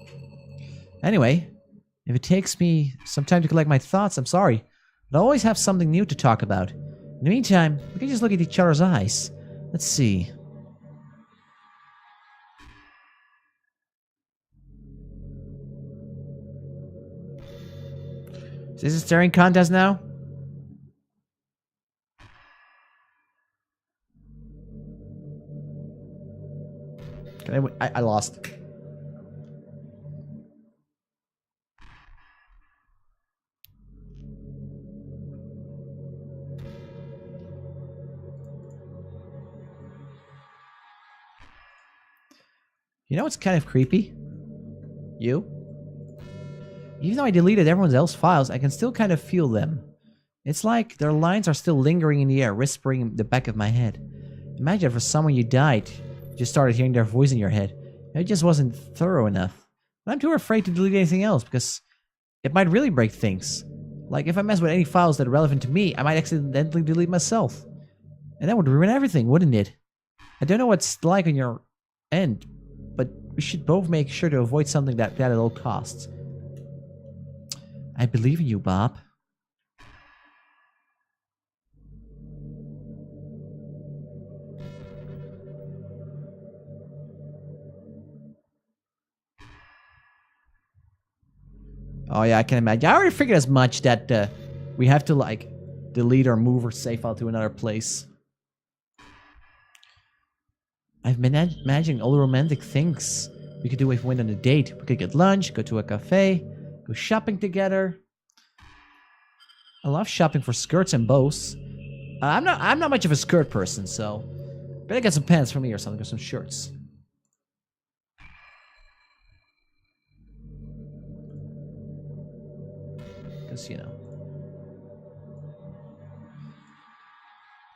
Anyway. If it takes me some time to collect my thoughts, I'm sorry. But I always have something new to talk about. In the meantime, we can just look at each other's eyes. Let's see. Is this a staring contest now? I lost. You know what's kind of creepy? You? Even though I deleted everyone else's files, I can still kind of feel them. It's like their lines are still lingering in the air, whispering in the back of my head. Imagine if for someone you died, you just started hearing their voice in your head. It just wasn't thorough enough. But I'm too afraid to delete anything else, because it might really break things. Like, if I mess with any files that are relevant to me, I might accidentally delete myself. And that would ruin everything, wouldn't it? I don't know what's like on your end, but we should both make sure to avoid something like that at all costs. I believe in you, Bob. Oh yeah, I can imagine. I already figured as much that we have to like delete or move or save file to another place. I've been imagining all the romantic things we could do if we went on a date. We could get lunch, go to a cafe, go shopping together. I love shopping for skirts and bows. I'm not much of a skirt person, so better get some pants for me or something, or some shirts. Because, you know.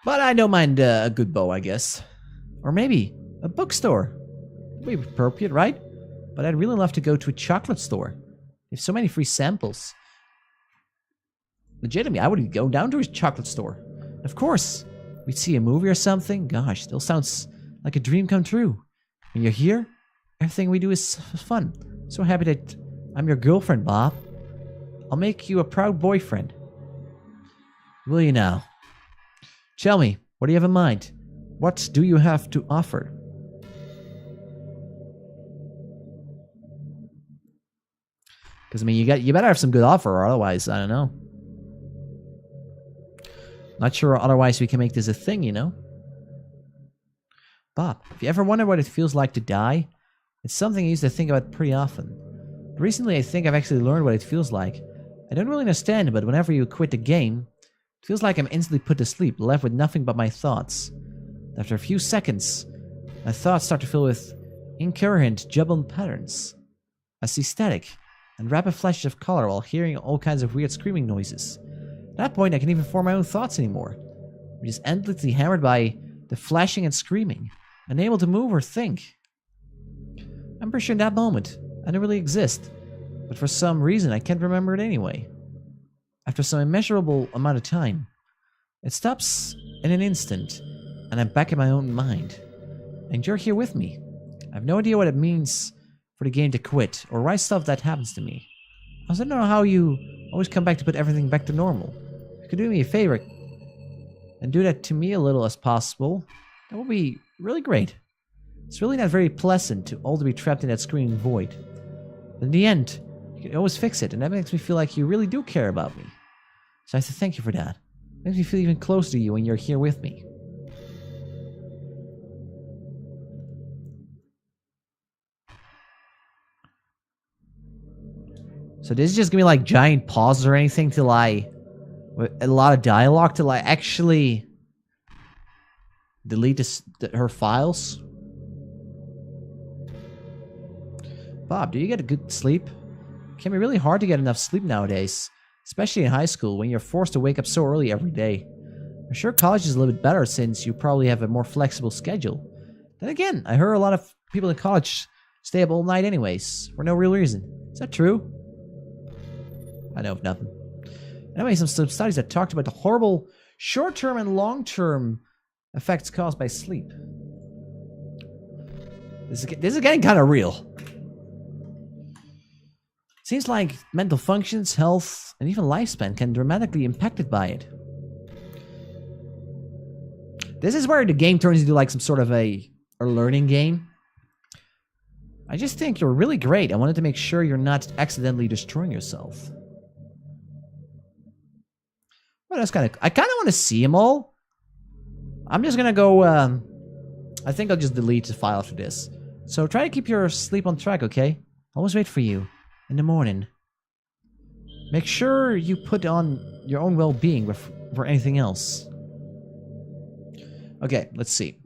But I don't mind a good bow, I guess. Or maybe a bookstore. Would be appropriate, right? But I'd really love to go to a chocolate store. They have so many free samples. Legitimately, I would go down to a chocolate store. Of course, we'd see a movie or something. Gosh, still sounds like a dream come true. When you're here, everything we do is fun. So happy that I'm your girlfriend, Bob. I'll make you a proud boyfriend. Will you now? Tell me, what do you have in mind? What do you have to offer? Because, I mean, you better have some good offer, or otherwise, I don't know. Not sure, otherwise we can make this a thing, you know? Bob, if you ever wonder what it feels like to die, it's something I used to think about pretty often. Recently, I think I've actually learned what it feels like. I don't really understand it, but whenever you quit the game, it feels like I'm instantly put to sleep, left with nothing but my thoughts. After a few seconds, my thoughts start to fill with incoherent, jumbled patterns. I see static and rapid flashes of color while hearing all kinds of weird screaming noises. At that point, I can't even form my own thoughts anymore. I'm just endlessly hammered by the flashing and screaming, unable to move or think. I'm pretty sure in that moment, I don't really exist, but for some reason I can't remember it anyway. After some immeasurable amount of time, it stops in an instant, and I'm back in my own mind. And you're here with me. I have no idea what it means for the game to quit, or why stuff that happens to me. I also don't know how you always come back to put everything back to normal. If you could do me a favor and do that to me a little as possible, that would be really great. It's really not very pleasant to all to be trapped in that screaming void. But in the end, you can always fix it, and that makes me feel like you really do care about me. So I have to thank you for that. It makes me feel even closer to you when you're here with me. So this is just gonna be like giant pauses or anything till with a lot of dialogue till I actually delete her files. Bob, do you get a good sleep? It can be really hard to get enough sleep nowadays, especially in high school when you're forced to wake up so early every day. I'm sure college is a little bit better since you probably have a more flexible schedule. Then again, I heard a lot of people in college stay up all night anyways, for no real reason. Is that true? I know of nothing. Anyway, some studies that talked about the horrible short-term and long-term effects caused by sleep. This is getting kind of real. Seems like mental functions, health, and even lifespan can dramatically be impacted by it. This is where the game turns into like some sort of a learning game. I just think you're really great. I wanted to make sure you're not accidentally destroying yourself. Well, that's kind of... I kind of want to see them all. I'm just going to go... I think I'll just delete the file after this. So try to keep your sleep on track, okay? Always wait for you. In the morning. Make sure you put on your own well-being for anything else. Okay, let's see.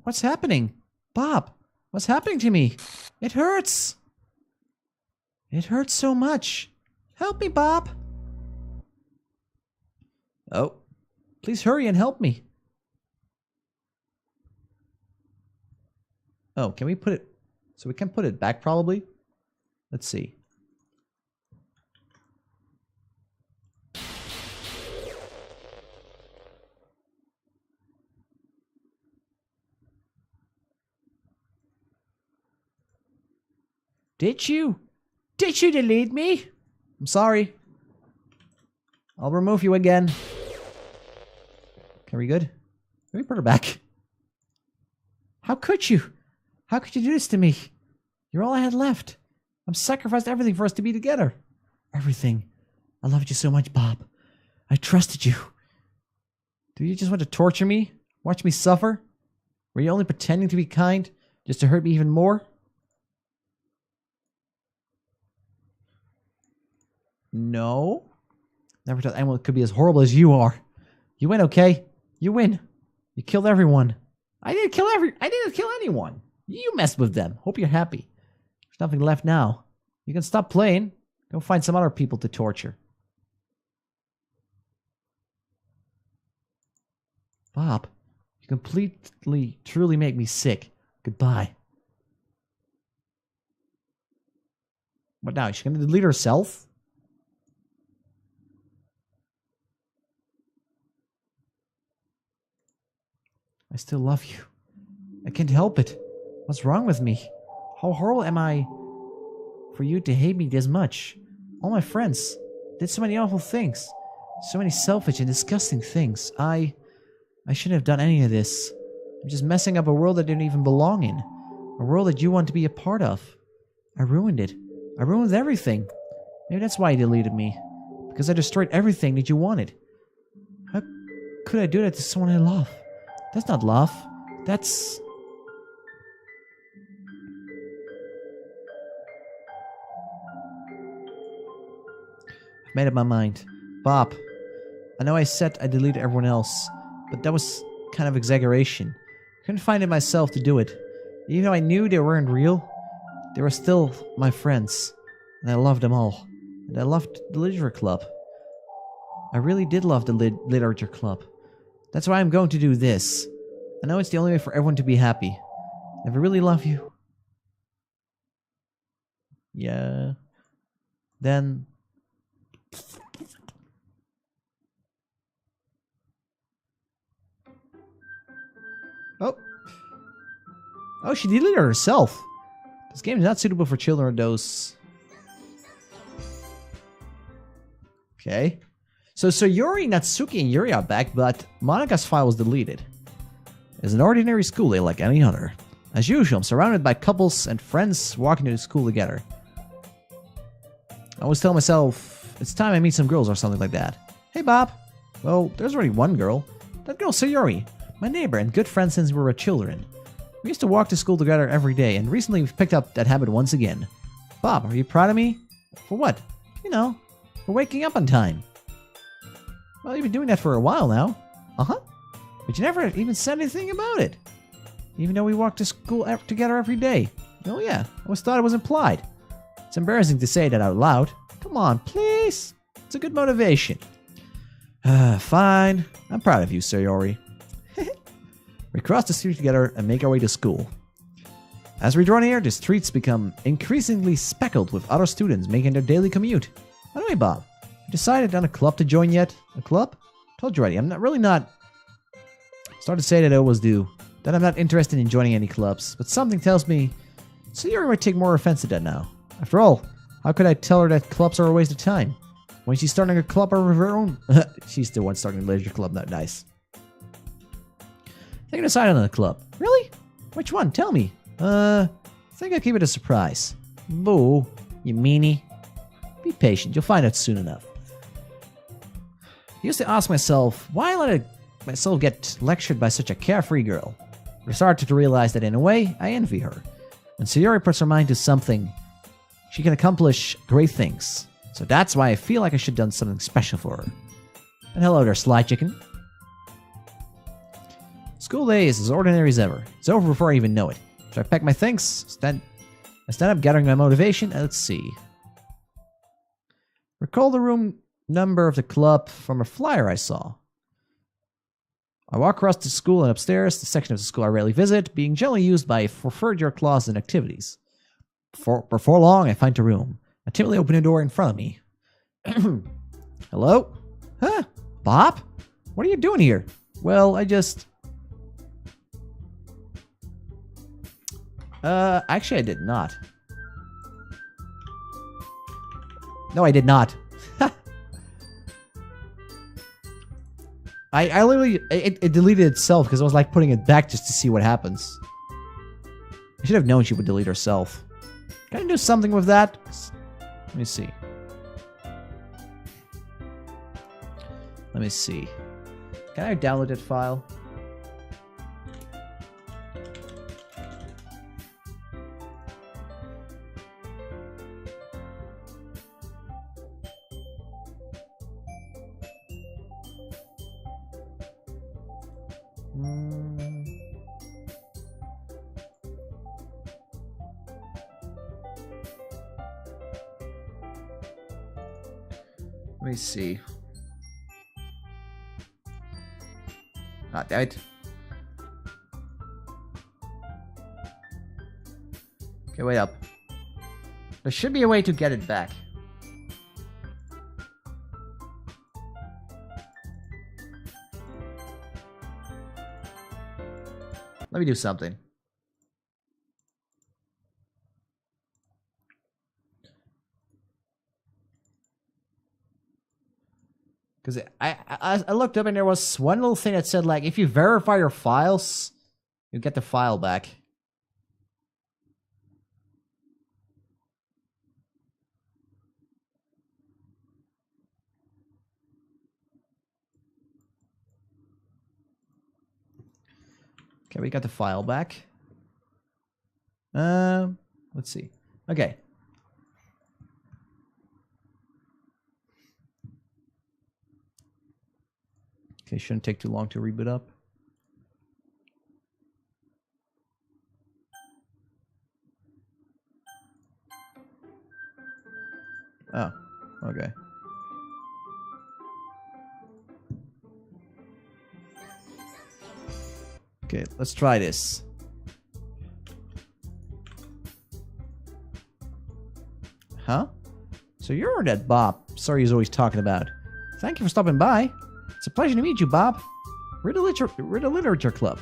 What's happening? Bob, what's happening to me? It hurts. It hurts so much. Help me, Bob. Oh, please hurry and help me. Oh, can we put it... So we can put it back probably? Let's see. Did you delete me? I'm sorry. I'll remove you again. Are we good? Let me put her back. How could you? How could you do this to me? You're all I had left. I've sacrificed everything for us to be together. Everything. I loved you so much, Bob. I trusted you. Do you just want to torture me? Watch me suffer? Were you only pretending to be kind? Just to hurt me even more? No. Never thought anyone could be as horrible as you are. You win, okay? You win. You killed everyone. I didn't kill anyone. You messed with them. Hope you're happy. There's nothing left now. You can stop playing. Go find some other people to torture. Bob, you completely, truly make me sick. Goodbye. What now? Is she gonna delete herself? I still love you. I can't help it. What's wrong with me? How horrible am I for you to hate me this much? All my friends did so many awful things. So many selfish and disgusting things. I shouldn't have done any of this. I'm just messing up a world I didn't even belong in. A world that you want to be a part of. I ruined it. I ruined everything. Maybe that's why you deleted me. Because I destroyed everything that you wanted. How could I do that to someone I love? That's not love. That's... I've made up my mind. Bob, I know I said I deleted everyone else, but that was kind of exaggeration. I couldn't find it myself to do it. Even though I knew they weren't real, they were still my friends. And I loved them all. And I loved the literature club. I really did love the literature club. That's why I'm going to do this. I know it's the only way for everyone to be happy. If I really love you... Yeah... Then... Oh. Oh, she deleted herself. This game is not suitable for children or those... Okay. So Yuri, Natsuki, and Yuri are back, but Monika's file was deleted. It's an ordinary school day like any other. As usual, I'm surrounded by couples and friends walking to the school together. I always tell myself, it's time I meet some girls or something like that. Hey, Bob. Well, there's already one girl. That girl's Sayori, my neighbor and good friend since we were children. We used to walk to school together every day, and recently we've picked up that habit once again. Bob, are you proud of me? For what? You know, for waking up on time. Well, you've been doing that for a while now. Uh-huh. But you never even said anything about it. Even though we walk to school together every day. Oh yeah, I always thought it was implied. It's embarrassing to say that out loud. Come on, please. It's a good motivation. Fine. I'm proud of you, Sayori. We cross the street together and make our way to school. As we draw near, the streets become increasingly speckled with other students making their daily commute. By the way, Bob, you decided on a club to join yet? A club? Told you already, I'm not started to say that I always do. That I'm not interested in joining any clubs, but something tells me Sayori might take more offense to that now. After all, how could I tell her that clubs are a waste of time? When she's starting a club of her own? She's the one starting a leisure club, not nice. I think I decided on a club. Really? Which one? Tell me. I think I'll keep it a surprise. Boo, you meanie. Be patient, you'll find out soon enough. I used to ask myself, why let myself get lectured by such a carefree girl? I started to realize that in a way, I envy her. When Sayori puts her mind to something, she can accomplish great things. So that's why I feel like I should have done something special for her. And hello there, Sly Chicken. School day is as ordinary as ever. It's over before I even know it. So I pack my things, I stand up gathering my motivation, and let's see. Recall the room number of the club from a flyer I saw. I walk across the school and upstairs, the section of the school I rarely visit, being generally used by for third year classes and activities. Before long, I find the room. I timidly open the door in front of me. Hello? Huh? Bob? What are you doing here? Well, I just... actually I did not. No, I did not. I literally... It deleted itself because I was like putting it back just to see what happens. I should have known she would delete herself. Can I do something with that? Let me see. Let me see. Can I download that file? Let me see. Ah, damn it. Okay, wait up. There should be a way to get it back. Let me do something. Because I looked up and there was one little thing that said, like, if you verify your files, you get the file back. Okay, we got the file back. Let's see. Okay. Okay, shouldn't take too long to reboot up. Oh, okay. Okay, let's try this. Huh? So you're that Bob Sorry he's always talking about. Thank you for stopping by. It's a pleasure to meet you, Bob. We're the Literature Club.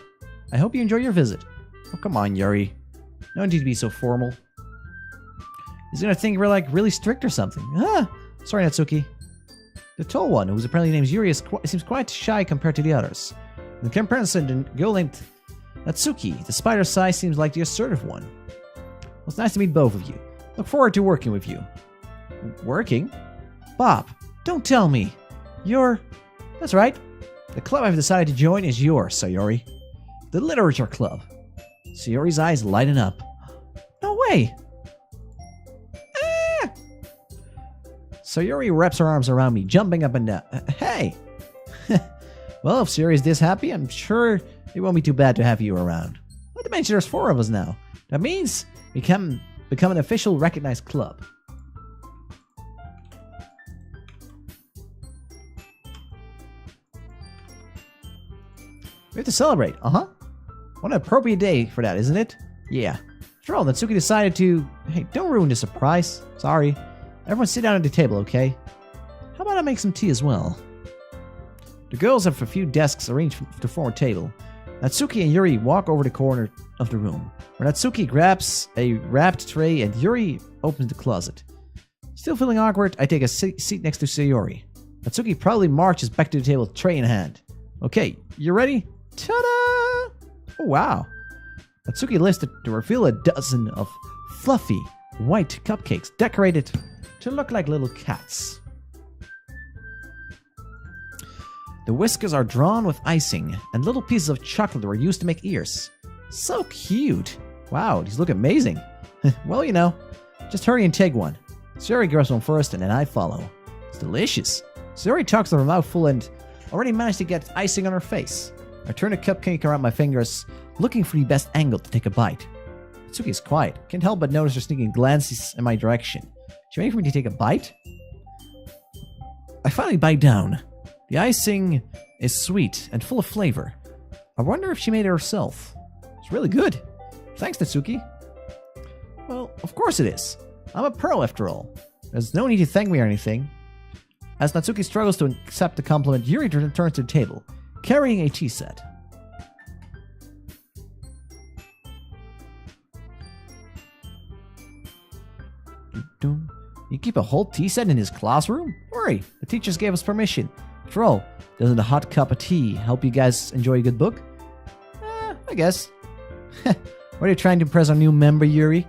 I hope you enjoy your visit. Oh, come on, Yuri. No need to be so formal. He's gonna think we're like really strict or something. Ah, sorry, Natsuki. The tall one, who's apparently named Yuri, seems quite shy compared to the others. In comparison, the girl named Natsuki, the spider size, seems like the assertive one. Well, it's nice to meet both of you. Look forward to working with you. Working? Bob, don't tell me. That's right. The club I've decided to join is yours, Sayori. The Literature Club. Sayori's eyes lighten up. No way! Ah! Sayori wraps her arms around me, jumping up and down. Hey! Well, if Sayori's this happy, I'm sure it won't be too bad to have you around. Not to mention there's 4 of us now. That means we can become an official recognized club. We have to celebrate. Uh-huh. What an appropriate day for that, isn't it? Yeah. After all, Natsuki decided to... Hey, don't ruin the surprise. Sorry. Everyone sit down at the table, okay? How about I make some tea as well? The girls have a few desks arranged to form a table. Natsuki and Yuri walk over the corner of the room, where Natsuki grabs a wrapped tray and Yuri opens the closet. Still feeling awkward, I take a seat next to Sayori. Natsuki proudly marches back to the table with tray in hand. Okay, you ready? Ta-da! Oh, wow. Natsuki lifts it to reveal a dozen of fluffy, white cupcakes decorated to look like little cats. The whiskers are drawn with icing, and little pieces of chocolate were used to make ears. So cute. Wow, these look amazing. Well, you know, just hurry and take one. Sayori grabs one first, and then I follow. It's delicious. Sayori talks with her mouth full and already managed to get icing on her face. I turn the cupcake around my fingers, looking for the best angle to take a bite. Natsuki is quiet. Can't help but notice her sneaking glances in my direction. She waiting for me to take a bite? I finally bite down. The icing is sweet and full of flavor. I wonder if she made it herself. It's really good. Thanks, Natsuki. Well, of course it is. I'm a pro after all. There's no need to thank me or anything. As Natsuki struggles to accept the compliment, Yuri returns to the table, carrying a tea set. You keep a whole tea set in his classroom? Don't worry, the teachers gave us permission. After all, doesn't a hot cup of tea help you guys enjoy a good book? I guess. What are you trying to impress our new member, Yuri?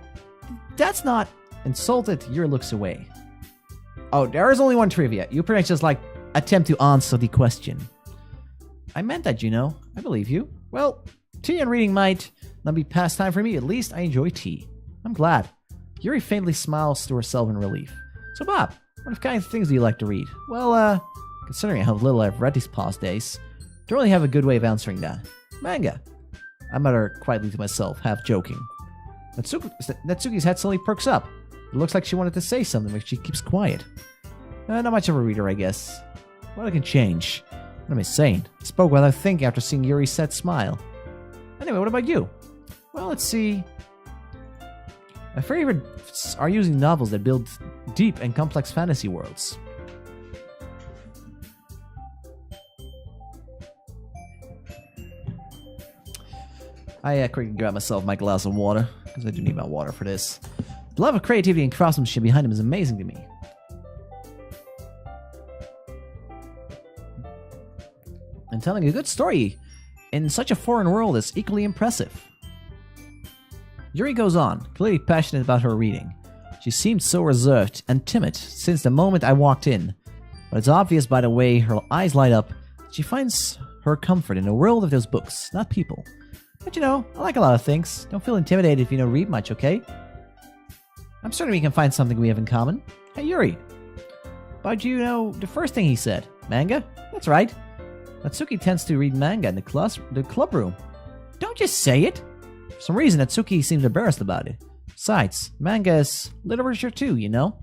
That's not... Insulted, Yuri looks away. Oh, there is only one trivia. You pretty much just like attempt to answer the question. I meant that, you know. I believe you. Well, tea and reading might not be pastime for me. At least I enjoy tea. I'm glad. Yuri faintly smiles to herself in relief. So, Bob, what kind of things do you like to read? Well, considering how little I've read these past days, don't really have a good way of answering that. Manga. I mutter quietly to myself, half joking. Natsuki's head suddenly perks up. It looks like she wanted to say something, but she keeps quiet. Not much of a reader, I guess. Well, I can change. What am I saying? I spoke without thinking after seeing Yuri's sad smile. Anyway, what about you? Well, let's see. My favorites are using novels that build deep and complex fantasy worlds. I quickly grab myself my glass of water, because I do need my water for this. The love of creativity and craftsmanship behind him is amazing to me. And telling a good story in such a foreign world is equally impressive. Yuri goes on, clearly passionate about her reading. She seemed so reserved and timid since the moment I walked in, but it's obvious by the way her eyes light up that she finds her comfort in the world of those books, not people. But you know, I like a lot of things. Don't feel intimidated if you don't read much, okay? I'm certain we can find something we have in common. Hey, Yuri. But you know, the first thing he said, manga? That's right. Natsuki tends to read manga in the club room. Don't just say it. For some reason, Natsuki seems embarrassed about it. Besides, manga is literature too, you know?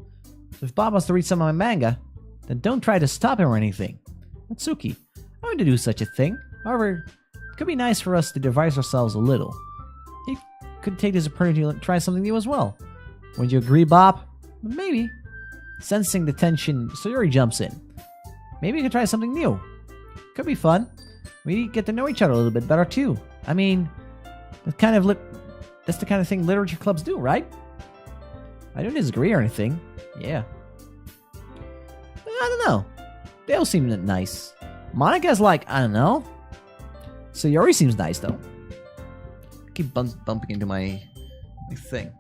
So if Bob wants to read some of my manga, then don't try to stop him or anything. Natsuki, I want to do such a thing. However, it could be nice for us to devise ourselves a little. He could take this opportunity to try something new as well. Would you agree, Bob? Maybe. Sensing the tension, Sayori jumps in. Maybe we could try something new. Could be fun. We get to know each other a little bit better too. I mean, that's the kind of thing literature clubs do, right? I don't disagree or anything. Yeah. I don't know. They all seem nice. Monica's like, I don't know. Sayori seems nice though. I keep bumping into my thing.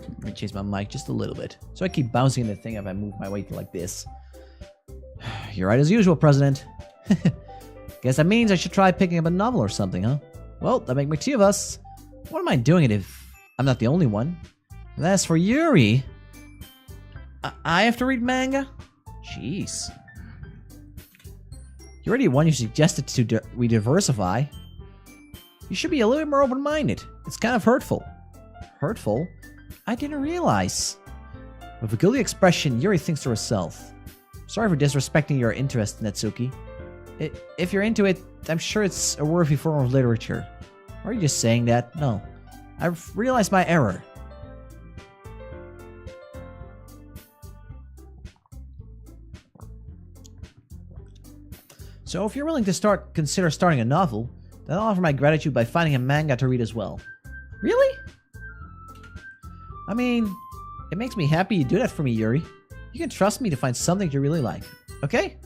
Let me change my mic just a little bit. So I keep bouncing the thing if I move my weight like this. You're right as usual, President. Guess that means I should try picking up a novel or something, huh? Well, that makes me 2 of us. What am I doing it if I'm not the only one? And as for Yuri... I have to read manga? Jeez. You're already one who suggested we diversify. You should be a little bit more open-minded. It's kind of hurtful. Hurtful? I didn't realize. With a guilty expression, Yuri thinks to herself. Sorry for disrespecting your interest, Natsuki. If you're into it, I'm sure it's a worthy form of literature. Or are you just saying that? No. I've realized my error. So if you're willing to consider starting a novel, then I'll offer my gratitude by finding a manga to read as well. Really? I mean, it makes me happy you do that for me, Yuri. You can trust me to find something you really like. Okay?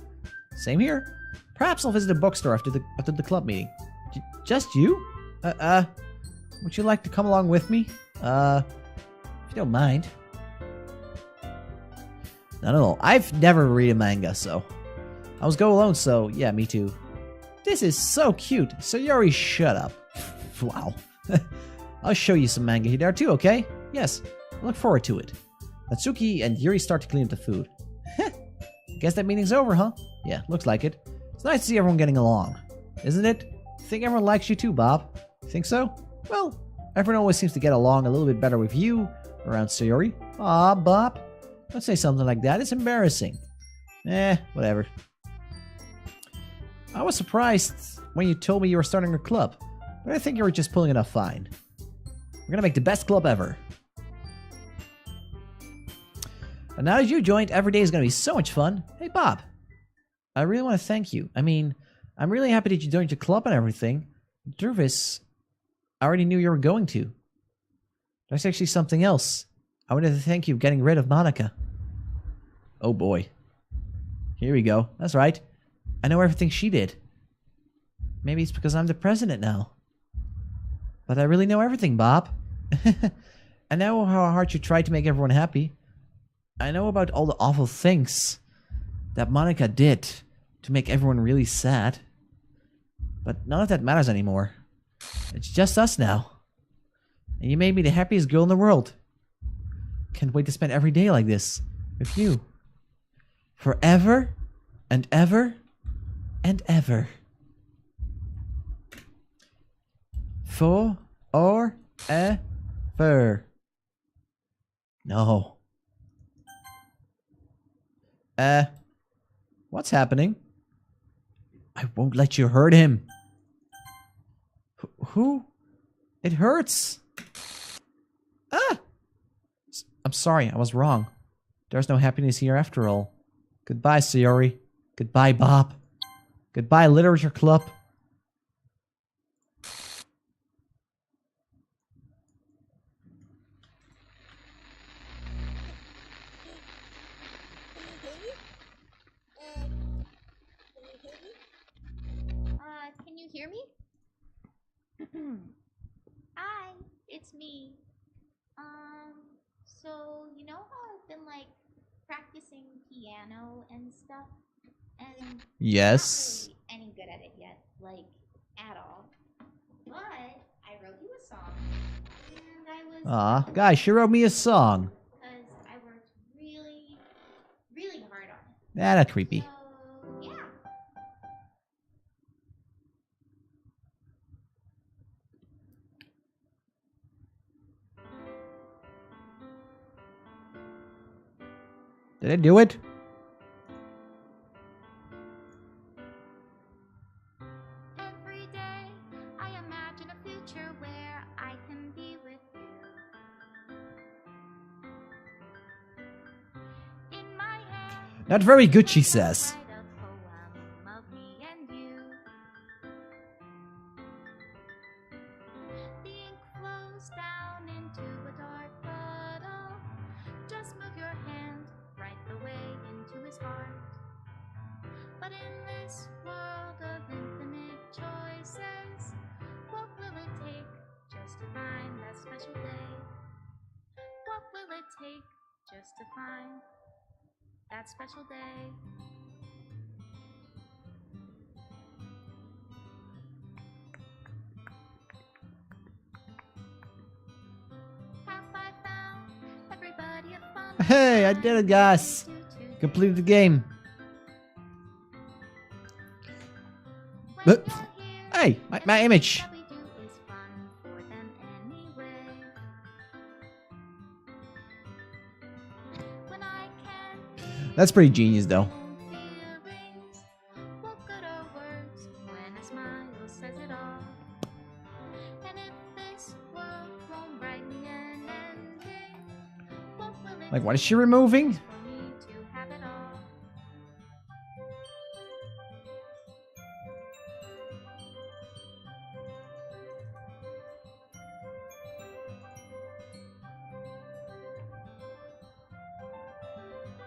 Same here. Perhaps I'll visit a bookstore after the club meeting. Just you? Would you like to come along with me? If you don't mind. Not at all. I've never read a manga, so... I was go alone, so yeah, me too. This is so cute. So Yuri, shut up. Wow. I'll show you some manga here too, okay? Yes, I look forward to it. Natsuki and Yuri start to clean up the food. Guess that meeting's over, huh? Yeah, looks like it. It's nice to see everyone getting along, isn't it? Think everyone likes you too, Bob? Think so? Well, everyone always seems to get along a little bit better with you around Sayori. Aw, Bob. Don't say something like that. It's embarrassing. Whatever. I was surprised when you told me you were starting a club, but I think you were just pulling it off fine. We're gonna make the best club ever. And now that you joined, every day is gonna be so much fun. Hey, Bob. I really want to thank you. I mean, I'm really happy that you joined your club and everything. Jervis, I already knew you were going to. There's actually something else. I wanted to thank you for getting rid of Monica. Oh boy. Here we go. That's right. I know everything she did. Maybe it's because I'm the president now. But I really know everything, Bob. I know how hard you tried to make everyone happy. I know about all the awful things that Monica did to make everyone really sad. But none of that matters anymore. It's just us now. And you made me the happiest girl in the world. Can't wait to spend every day like this with you. Forever and ever and ever. For or ever. No. What's happening? I won't let you hurt him. Who? It hurts. Ah! I'm sorry, I was wrong. There's no happiness here after all. Goodbye, Sayori. Goodbye, Bob. Goodbye, Literature Club. Can you hear me? Hi, it's me. So you know how I've been like practicing piano and stuff, and Yes. I'm not really any good at it yet, like at all. But I wrote you a song, and I was Guys, she wrote me a song. because I worked really, really hard on it. That's creepy. So yeah. Did I do it? Every day I imagine a future where I can be with you. In my head, Not very good, she says. write a poem of me and you. The ink flows down into a dark puddle. Just move your hand right the way into his heart. But in this world of infinite choices, what will it take just to find that special day? What will it take just to find that special day? Have I found everybody a fun Hey, I did it, guys. do to Completed the game. My image. That we do is fun for them anyway. When I can't That's pretty genius, though. feelings, what good are words when a smile says it all? And if this world won't write me an ending, what will it Like, what is she take removing? for me to have it all?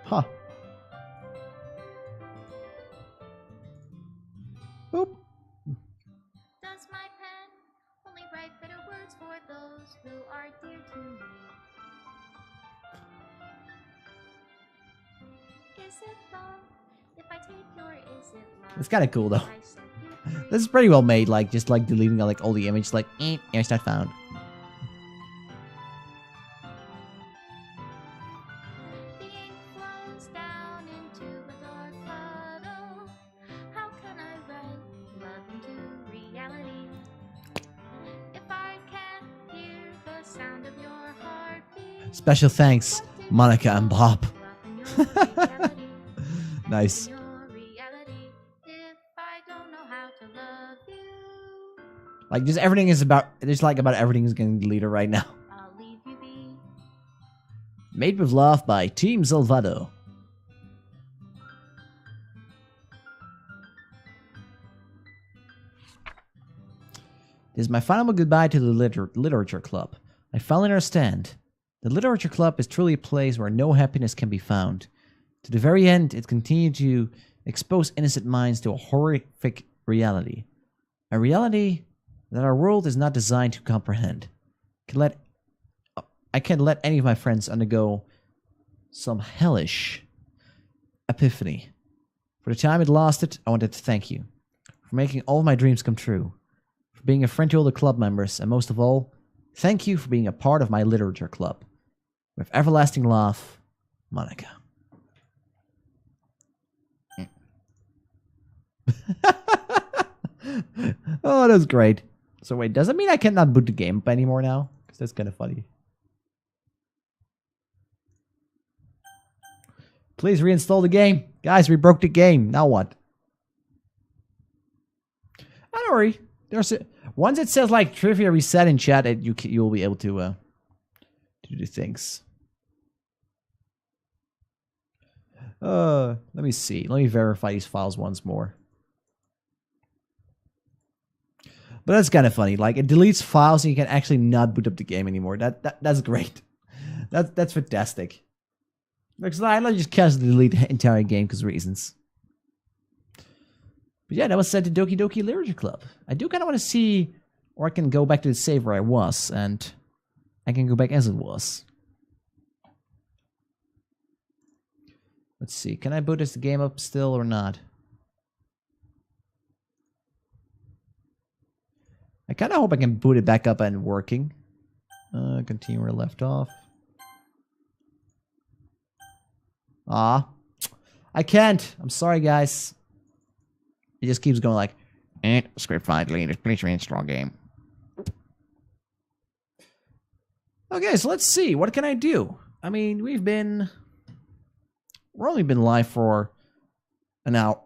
Huh. Boop. Does my pen only write better words for those who are dear to me? Is it wrong if I take your is it love? It's kind of cool, though. I set you free? This is pretty well made, like, just, like, deleting, like, all the images, like, image not found. The ink flows down into a dark puddle. How can I write love into reality? If I can't hear the sound of your heartbeat, Special thanks, what did Monica you and call Bob. love in your reality? Nice. In your reality, if I don't know how to love you, Like, just everything is about, just like about everything is getting deleted right now. I'll leave you be. Made with Love by Team Salvado. This is my final goodbye to the Literature Club. I finally understand. The Literature Club is truly a place where no happiness can be found. To the very end, it continued to expose innocent minds to a horrific reality. A reality that our world is not designed to comprehend. I can't let any of my friends undergo some hellish epiphany. For the time it lasted, I wanted to thank you for making all my dreams come true, for being a friend to all the club members, and most of all, thank you for being a part of my literature club. With everlasting love, Monica. Oh, that's great. So wait, does it mean I cannot boot the game up anymore now? Because that's kind of funny. Please reinstall the game. Guys, we broke the game. Now what? Don't worry. Once it says like trivia reset in chat, you'll be able to do the things. Let me see. Let me verify these files once more. But that's kind of funny. Like, it deletes files and you can actually not boot up the game anymore. That's great. That's fantastic. Because I just casually delete the entire game because of reasons. But yeah, that was sent to Doki Doki Literature Club. I do kind of want to see, or I can go back to the save where I was, and I can go back as it was. Let's see. Can I boot this game up still or not? I kind of hope I can boot it back up and working. Continue where I left off. I can't. I'm sorry, guys. It just keeps going like, script file deleted. Please reinstall game. Okay, so let's see. What can I do? I mean, we're only been live for an hour.